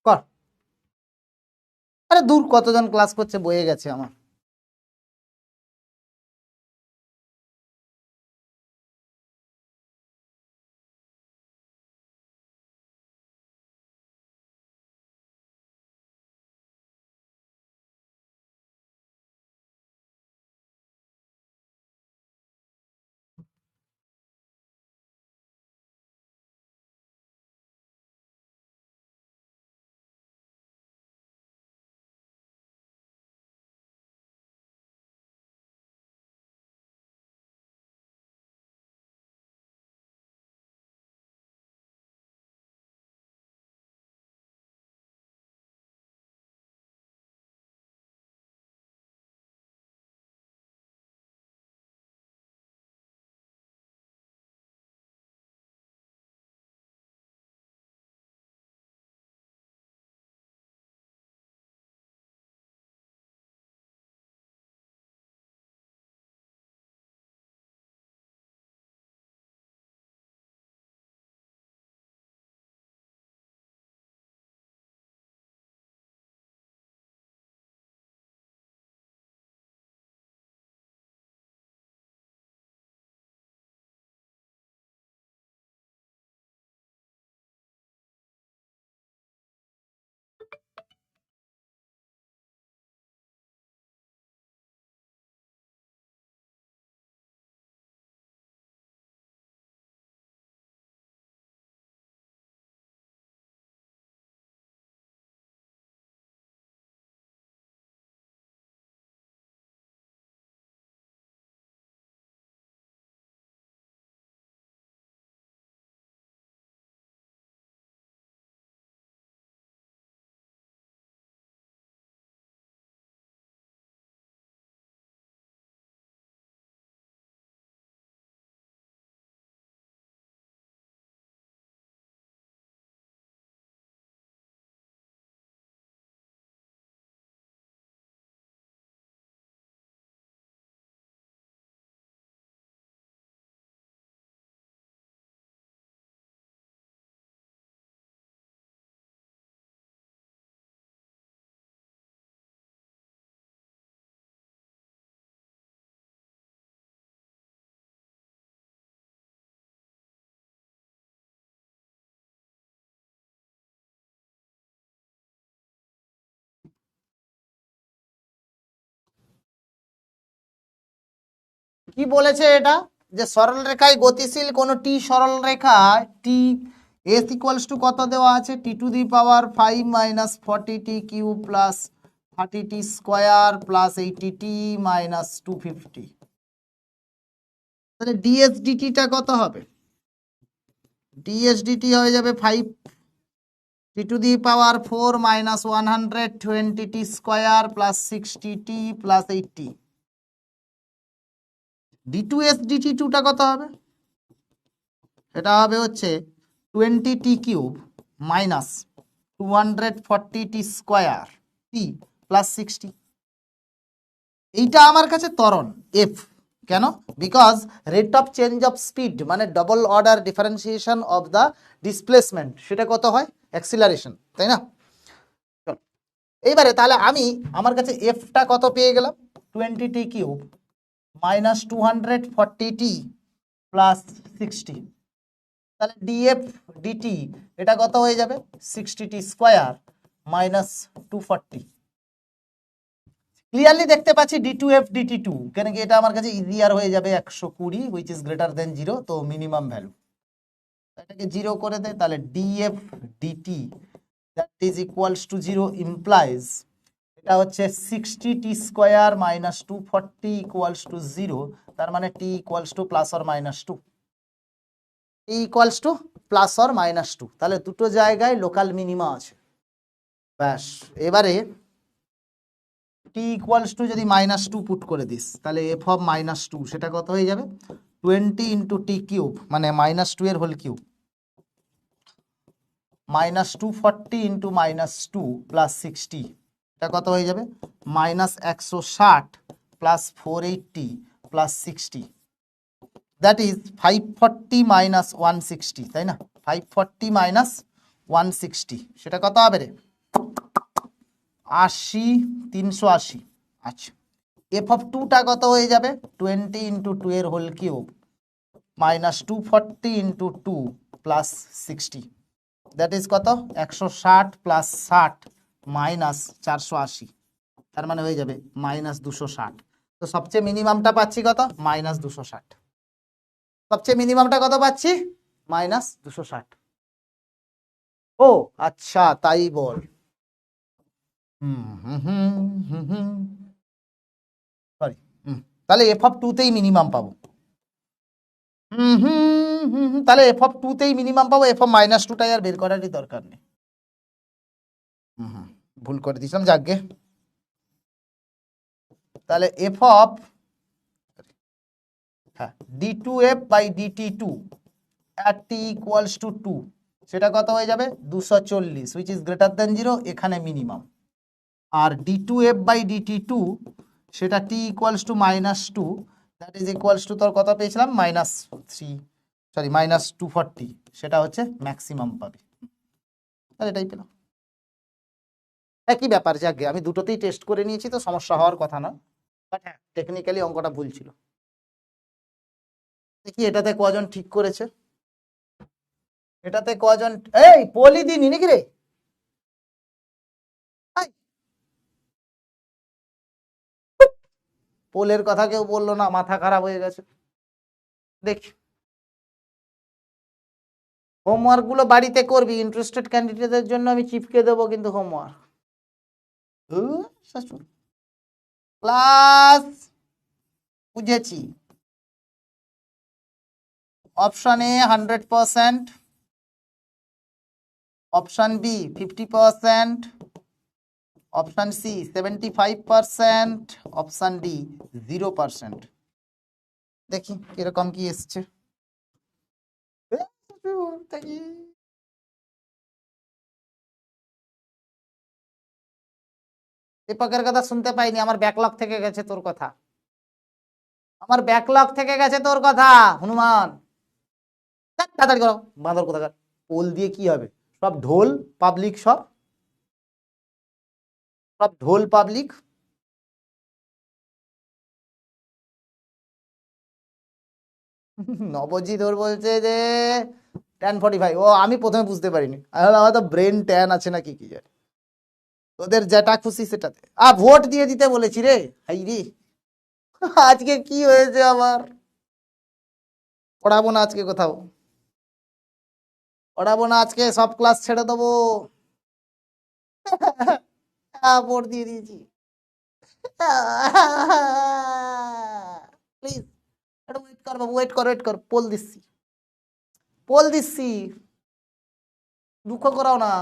কর। আরে দূর, কতজন ক্লাস করছে, বয়ে গেছে আমার। কি বলেছে এটা, যে সরল রেখায় গতিশীল কোন টি সরল রেখা টি এস ইকুয়ালস টু কত দেওয়া আছে, T to the power 5 minus 40t cube plus 30t square plus 80t minus 250। তাহলে ডিএস ডিটিটা কত হবে, ডিএস ডিটি হয়ে যাবে 5 T to the power 4 minus 120t square plus 60t plus 80। d2s dt2 টা কত হবে, এটা হবে হচ্ছে 20t cube minus 240t square T plus 60। এইটা আমার কাছে ত্বরণ এফ, কেন, because rate of change of speed মানে double order differentiation of the displacement, সেটা কত হয়, অ্যাক্সিলারেশন, তাই না। চল এইবারে তাহলে আমি আমার কাছে এফটা কত পেয়ে গেলাম, 20t cube minus 240t plus 60। তাহলে ডিএফ ডিটি এটা কত হয়ে যাবে, 60t স্কোয়ার মাইনাস 240। ক্লিয়ারলি দেখতে পাচ্ছি d2f dt2, কেন কি এটা আমার কাছে ইজিয়ার হয়ে যাবে 120 হুইচ ইজ গ্রেটার দেন 0, তো মিনিমাম ভ্যালু এটাকে 0 করে দেয়, তাহলে df dt that is equals to 0 implies এটা হচ্ছে 60t square minus 240 equals to 0, তার মানে t equals two plus or minus 2, t equals two plus or minus 2, তাহলে দুটো জায়গায় লোকাল মিনিমা আছে। ব্যাস এবারে t ইকুয়ালস টু যদি মাইনাস 2 পুট করে দিস, তাহলে এফ অফ মাইনাস 2 সেটা কত হয়ে যাবে, 20 ইন্টু টি কিউব মানে মাইনাস 2 এর whole cube minus 240 into minus 2 plus 60, এটা কত হয়ে যাবে, minus 160 plus 480 plus 60, that is 540 minus 160, তাই না, 540 মাইনাস 160 সেটা কত হবে রে, 80 380। আচ্ছা এফ অফ 2টা কত হয়ে যাবে, 20 ইন্টু 2 এর whole cube minus 240 into 2 plus 60, that is কত, 160 প্লাস 60 মাইনাস 480, তার মানে হয়ে যাবে মাইনাস 260। তো সবচেয়ে মিনিমামটা পাচ্ছি কত, মাইনাস 260, সবচেয়ে মিনিমামটা কত পাচ্ছি, মাইনাস 260। ও আচ্ছা তাই বল, সরি, তাহলে এফ অফ 2তেই মিনিমাম পাবো, তাহলে এফ অফ 2তেই মিনিমাম পাবো, এফ অফ মাইনাস 2টাই আর বের করারই দরকার নেই। ভুল করে দিয়েছিলাম, যাকগে। তাহলে এফ অফ হ্যাঁ d2f by dt2 at t equals to 2 সেটা কত হয়ে যাবে, 240 which is greater than 0, এখানে minimum. R d2f by dt2 সেটা t equals to minus 2 that is equals to তোর কত পেয়েছিলাম, মাইনাস 3 সরি মাইনাস 240, সেটা হচ্ছে ম্যাক্সিমাম পাবে, তাহলে এটাই পেলাম। একই ব্যাপার, যাকে আমি দুটোতেই টেস্ট করে নিয়েছি, তো সমস্যা হওয়ার কথা না, বাট হ্যাঁ টেকনিক্যালি অঙ্কটা ভুল ছিল। দেখি এটাতে কজন ঠিক করেছে, এটাতে কজন, এই পলি দিনি নাকি রে, পোলের কথা কেউ বললো না, মাথা খারাপ হয়ে গেছে। দেখি হোমওয়ার্ক গুলো বাড়িতে করবি, ইন্টারেস্টেড ক্যান্ডিডেটদের জন্য আমি চিপকে দেবো কিন্তু হোমওয়ার্ক। ক্লাস বুঝেছি, option A 100%, option B 50%, option C 75%, option D 0%। দেখি কিরকম কি এসছে, দীপকের কথা শুনতে পাইনি, আমার ব্যাকলগ থেকে গেছে তোর কথা, আমার ব্যাকলগ থেকে গেছে তোর কথা হনুমান, তাড়াতাড়ি করো, বাঁদর কোথাকার। পোল দিয়ে কি হবে, সব ঢোল পাবলিক, সব সব ঢোল পাবলিক। নবজিৎ ওর বলছে যে 10:45, ও আমি প্রথমে বুঝতে পারিনি, আমার তো ব্রেন ট্যান আছে নাকি কি জানি, তোদের যেটা খুশি সেটাতে ভোট দিয়ে দিতে বলেছি রে, হাই রে। আজকে কি হয়েছে আবার? পড়াবো না আজকে কোথাও, পড়াবো না আজকে, সব ক্লাস ছেড়ে দেবো। বোর্ড দিয়ে দিয়েছি। প্লিজ একটু ওয়েট কর বাবু, ওয়েট কর, পোল দিচ্ছি, পোল দিচ্ছি, দুঃখ করাও না।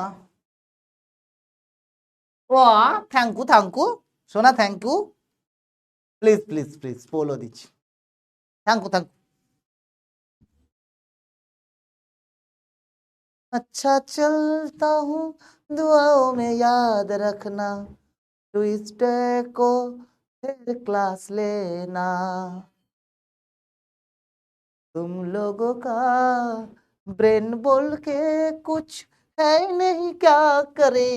ও থ্যাংকু সোনা, থ্যাংকু, প্লিজ পোলও দিচ্ছি, থ্যাংকু। अच्छा चलता हूँ, दुआओं में याद रखना, ट्यूसडे को फिर क्लास लेना, तुम लोगों का ब्रेन बोल के कुछ है नहीं, क्या करे।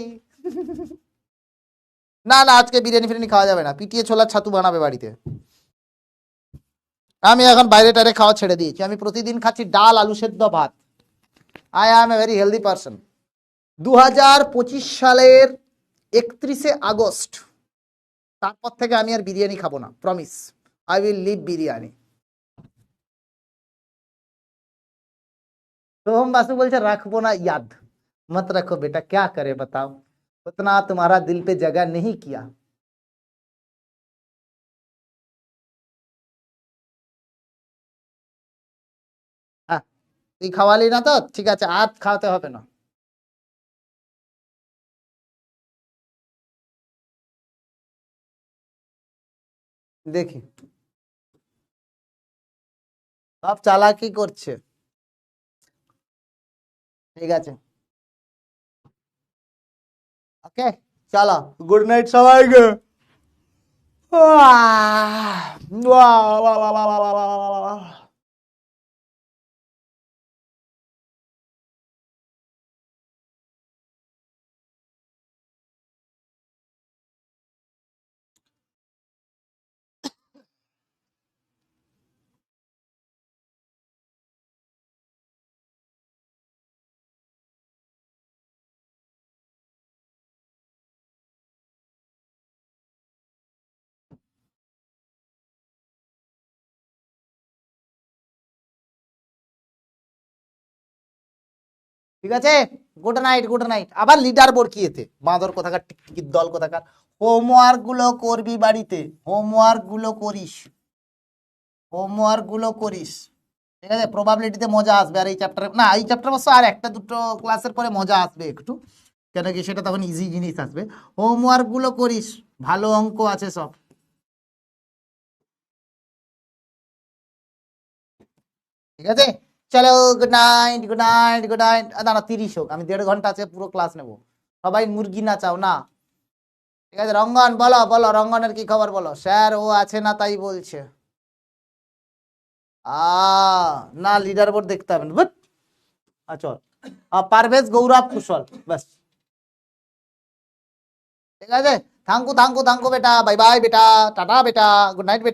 না না, আজকে বিরিয়ানি ফিরিয়ানি খাওয়া যাবে না, পিটিয়ে ছোলার ছাতু বানাবে বাড়িতে। আমি এখন বাইরে টাইরে খাওয়া ছেড়ে দিয়েছি, আমি প্রতিদিন খাচ্ছি ডাল আলু সেদ্ধ ভাত। I am a very healthy person. 2025 সালের 31শে আগস্ট তারপর থেকে আমি আর বিরিয়ানি খাবো না, promise, I will leave biryani. Soham Basu বলছে রাখবো না ইয়াদ, मत रखो बेटा, क्या करे बताओ, उतना तुम्हारा दिल पे जगह नहीं किया। তুই খাওয়ালি না তো, ঠিক আছে, আর খাওয়াতে হবে না। দেখি সব চালাকি করছে, ঠিক আছে, ওকে, চলো, গুড নাইট সবাইকে। আহ, বাহ, বাহ, বাহ, বাহ, বাহ, বাহ, বাহ, বাহ। ঠিক আছে, গুড নাইট। আবার লিডার বোর্ড কি এতে, বাঁদর কোথাকার, টিকটিকির দল কোথাকার। হোমওয়ার্ক গুলো করবি বাড়িতে, হোমওয়ার্ক গুলো করিস, হোমওয়ার্ক গুলো করিস, ঠিক আছে, প্রবাবিলিটিতে মজা আসবে। আর এই চ্যাপ্টারে না, এই চ্যাপ্টার অবশ্য আর একটা দুটো ক্লাসের পরে মজা আসবে একটু, কেন কি সেটা তখন ইজি জিনিস আসবে। হোমওয়ার্ক গুলো করিস, ভালো অঙ্ক আছে সব, ঠিক আছে। চলো, গুড নাইট। না 30 হোক, আমি 1.5 ঘন্টা আছে, পুরো ক্লাস নেবো। সবাই মুরগি নাচাও না, ঠিক আছে। রঙ্গন বলো রঙ্গনের কি খবর বলো। স্যার ও আছে না তাই বলছে। আ না, লিডার বোর্ড দেখতে হবে না, চল। পারভেজ গৌরব কুশল, ব্যাস, ঠিক আছে। থ্যাংকু বেটা, বাই বাই বেটা, টাটা বেটা, গুড নাইট বেটা।